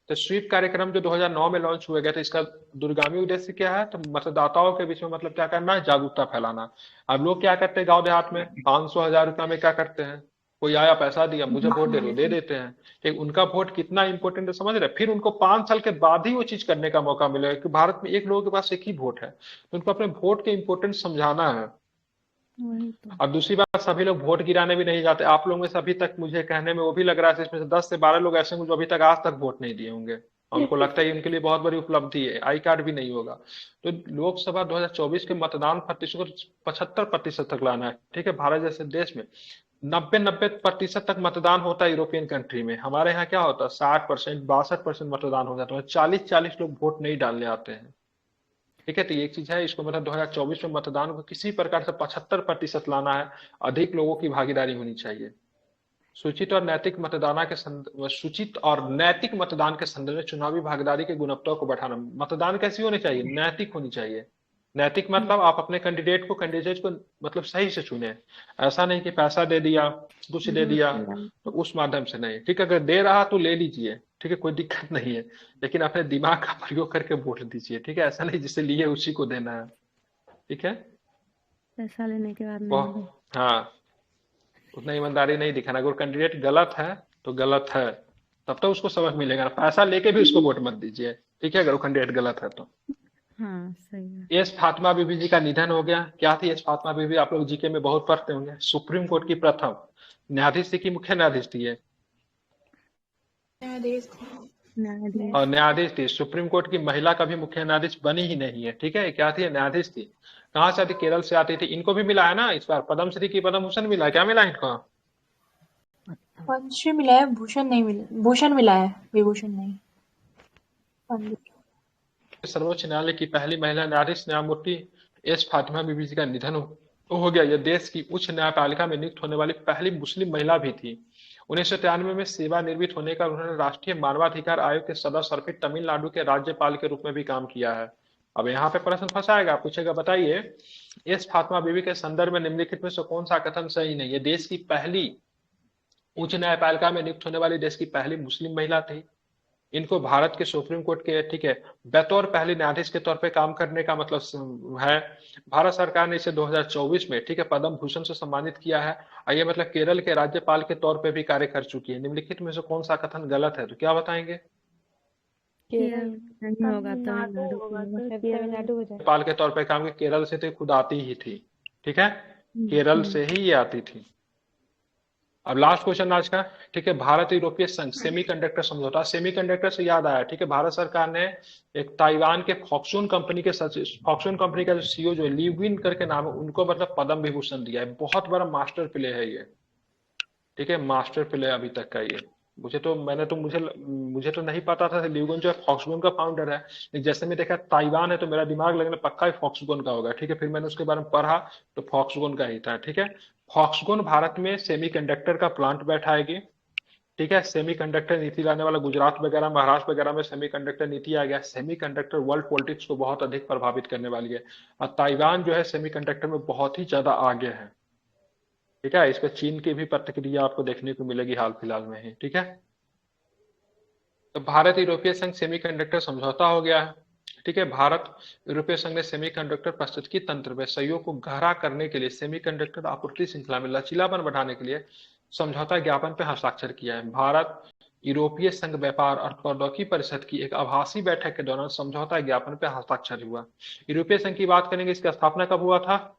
तो स्वीप कार्यक्रम जो 2009 में लॉन्च हुआ गया था, इसका दूरगामी उद्देश्य क्या है, तो मतदाताओं के बीच में मतलब क्या करना है, जागरूकता फैलाना। अब लोग क्या करते हैं गांव देहात में, 500-1000 रुपया में क्या करते हैं, कोई आया पैसा दिया मुझे वोट दे दो, दे देते हैं, ठीक। उनका वोट कितना इंपॉर्टेंट है समझ रहे, फिर उनको 5 साल के बाद ही वो चीज करने का मौका मिलेगा, कि भारत में एक लोगों के पास एक ही वोट है, तो उनको अपने वोट के इंपॉर्टेंस समझाना है। और दूसरी बात, सभी लोग वोट गिराने भी नहीं जाते। आप लोगों में से अभी तक मुझे कहने में वो भी लग रहा है, इसमें से 10 से 12 लोग ऐसे होंगे जो अभी तक आज तक वोट नहीं दिए होंगे, और उनको लगता है उनके लिए बहुत बड़ी उपलब्धि है, आई कार्ड भी नहीं होगा। तो लोकसभा 2024 के मतदान प्रतिशत को 75% तक लाना है, ठीक है। भारत जैसे देश में 90% तक मतदान होता है यूरोपियन कंट्री में, हमारे यहाँ क्या होता है 60%, 62% मतदान हो जाता है, 40-40 लोग वोट नहीं डालने आते हैं, ठीक है। तो ये एक चीज है, इसको मतलब 2024 में मतदान को किसी प्रकार से 75% लाना है, अधिक लोगों की भागीदारी होनी चाहिए। सूचित और नैतिक मतदान के संदर्भ में चुनावी भागीदारी के गुणवत्ता को बढ़ाना। मतदान कैसी होनी चाहिए, नैतिक होनी चाहिए। नैतिक मतलब आप अपने कैंडिडेट को मतलब सही से चुने, ऐसा नहीं कि पैसा दे दिया, कुछ दे दिया, तो उस माध्यम से नहीं, ठीक है। अगर दे रहा तो ले लीजिए, ठीक है, कोई दिक्कत नहीं है, लेकिन अपने दिमाग का प्रयोग करके वोट दीजिए, ठीक है। ऐसा नहीं जिसे लिए उसी को देना है, ठीक है। पैसा लेने के बाद नहीं। हाँ, उतना ईमानदारी नहीं दिखाना। अगर कैंडिडेट गलत है तो गलत है, तब तो उसको सबक मिलेगा ना, पैसा लेके भी उसको वोट मत दीजिए, ठीक है, अगर वो कैंडिडेट गलत है तो। हाँ सही है। एस फातिमा बीबी जी का निधन हो गया। क्या थी एस फातिमा बीबी, आप लोग जीके में बहुत पढ़ते होंगे, सुप्रीम कोर्ट की प्रथम न्यायाधीश थी कि मुख्य न्यायाधीश थी ये, न्यायाधीश और न्यायाधीश थी। सुप्रीम कोर्ट की महिला कभी मुख्य न्यायाधीश बनी ही नहीं है, ठीक है। क्या थी? न्यायाधीश थी। कहाँ से आती? केरल से आती थी। इनको भी मिला है ना इस बार पद्मश्री की पद्म भूषण मिला है, क्या मिला है इनको? पद्मश्री मिला है, भूषण नहीं मिला, भूषण मिला है, विभूषण नहीं। सर्वोच्च न्यायालय की पहली महिला न्यायाधीश न्यायमूर्ति एस फातिमा बीबी जी का निधन हो गया। यह देश की उच्च न्यायपालिका में नियुक्त होने वाली पहली मुस्लिम महिला भी थी। 1993 में सेवानिवृत्त होने का उन्होंने राष्ट्रीय मानवाधिकार आयोग के सदस्य और फिर तमिलनाडु के राज्यपाल के रूप में भी काम किया है। अब यहाँ पे प्रश्न फंसाएगा, पूछेगा बताइए एस फातिमा बीबी के संदर्भ में निम्नलिखित में से कौन सा कथन सही नहीं है? देश की पहली उच्च न्यायपालिका में नियुक्त होने वाली देश की पहली मुस्लिम महिला थी। इनको भारत के सुप्रीम कोर्ट के, ठीक है, बतौर पहले न्यायाधीश के तौर पे काम करने का मतलब है। भारत सरकार ने इसे 2024 में, ठीक है, पद्म भूषण से सम्मानित किया है। और ये मतलब केरल के राज्यपाल के तौर पे भी कार्य कर चुकी है। निम्नलिखित में से कौन सा कथन गलत है? तो क्या बताएंगे? केरल नहीं होगा, तमिलनाडु तमिलनाडु हो जाए। राज्यपाल के तौर पे काम की केरल से तो खुद आती ही थी, ठीक है, केरल से ही ये आती थी। अब लास्ट क्वेश्चन आज का, ठीक है, भारत यूरोपीय संघ सेमीकंडक्टर समझौता। सेमीकंडक्टर से याद आया, ठीक है, भारत सरकार ने एक ताइवान के फॉक्सकॉन कंपनी के फॉक्सकॉन कंपनी का जो सीईओ जो लीविन करके नाम है, उनको मतलब पद्म विभूषण दिया है। बहुत बड़ा मास्टर प्ले है ये, ठीक है, मास्टर प्ले अभी तक का ये। मुझे तो नहीं पता था ल्यूगन जो है फॉक्सकॉन का फाउंडर है, लेकिन जैसे मैं देखा ताइवान है तो मेरा दिमाग लगने पक्का ही फॉक्सकॉन का होगा, ठीक है। फिर मैंने उसके बारे में पढ़ा तो फॉक्सकॉन का ही था, ठीक है। फॉक्सकॉन भारत में सेमीकंडक्टर का प्लांट बैठाएगी, ठीक है। सेमीकंडक्टर नीति लाने वाला गुजरात वगैरह, महाराष्ट्र वगैरह में सेमीकंडक्टर नीति आ गया। सेमीकंडक्टर वर्ल्ड पॉलिटिक्स को बहुत अधिक प्रभावित करने वाली है और ताइवान जो है सेमीकंडक्टर में बहुत ही ज्यादा आगे है, ठीक है। इस पर चीन की भी प्रतिक्रिया आपको देखने को मिलेगी हाल फिलहाल में ही, ठीक है। तो भारत यूरोपीय संघ सेमीकंडक्टर समझौता हो गया है, ठीक है। भारत यूरोपीय संघ ने सेमीकंडक्टर प्रौद्योगिकी तंत्र में सहयोग को गहरा करने के लिए सेमीकंडक्टर आपूर्ति श्रृंखला में लचीलापन बढ़ाने के लिए समझौता ज्ञापन पर हस्ताक्षर किया है। भारत यूरोपीय संघ व्यापार और प्रौद्योगिकी परिषद की एक आभासी बैठक के दौरान समझौता ज्ञापन पर हस्ताक्षर हुआ। यूरोपीय संघ की बात करेंगे, इसकी स्थापना कब हुआ था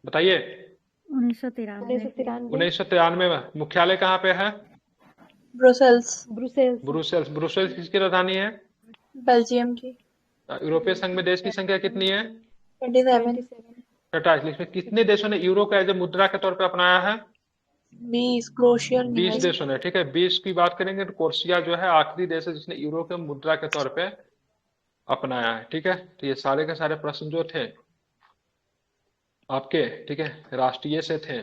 बताइए? 1993 में। मुख्यालय कहाँ पे है? ब्रुसेल्स। ब्रुसेल्स किसकी राजधानी है? बेल्जियम की। यूरोपीय संघ में देश की संख्या कितनी है? 27। 27। इसमें कितने देशों ने यूरो को एज ए मुद्रा के तौर पर अपनाया है? 20। क्रोएशिया 20 देशों ने, ठीक है। 20 की बात करेंगे तो क्रोएशिया जो है आखिरी देश है जिसने यूरो के मुद्रा के तौर पे अपनाया है, ठीक है। तो ये सारे के सारे प्रश्न जो थे आपके, ठीक है, राष्ट्रीय से थे,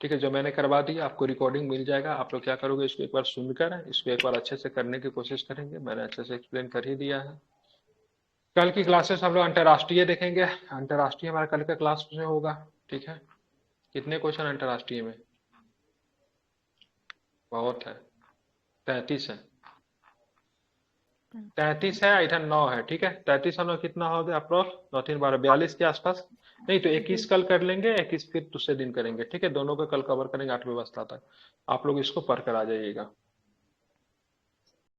ठीक है, जो मैंने करवा दी। आपको रिकॉर्डिंग मिल जाएगा। आप लोग क्या करोगे, इसको एक बार सुनकर इसको एक बार अच्छे से करने की कोशिश करेंगे। मैंने अच्छे से एक्सप्लेन कर ही दिया है। कल की क्लासेस हम लोग अंतर्राष्ट्रीय देखेंगे। अंतर्राष्ट्रीय हमारा कल का क्लास में होगा, ठीक है। कितने क्वेश्चन अंतर्राष्ट्रीय में? बहुत है, 33 है। 33 है, इधर 9 है, ठीक है। 33 हम लोग कितना हो गया अप्रोक्स 9 3 12 42 के आसपास। नहीं तो 21 कल कर लेंगे, 21 फिर दूसरे दिन करेंगे, ठीक है। दोनों को कल कवर करेंगे 8वीं अवस्था तक। आप लोग इसको पढ़ कर आ जाइएगा।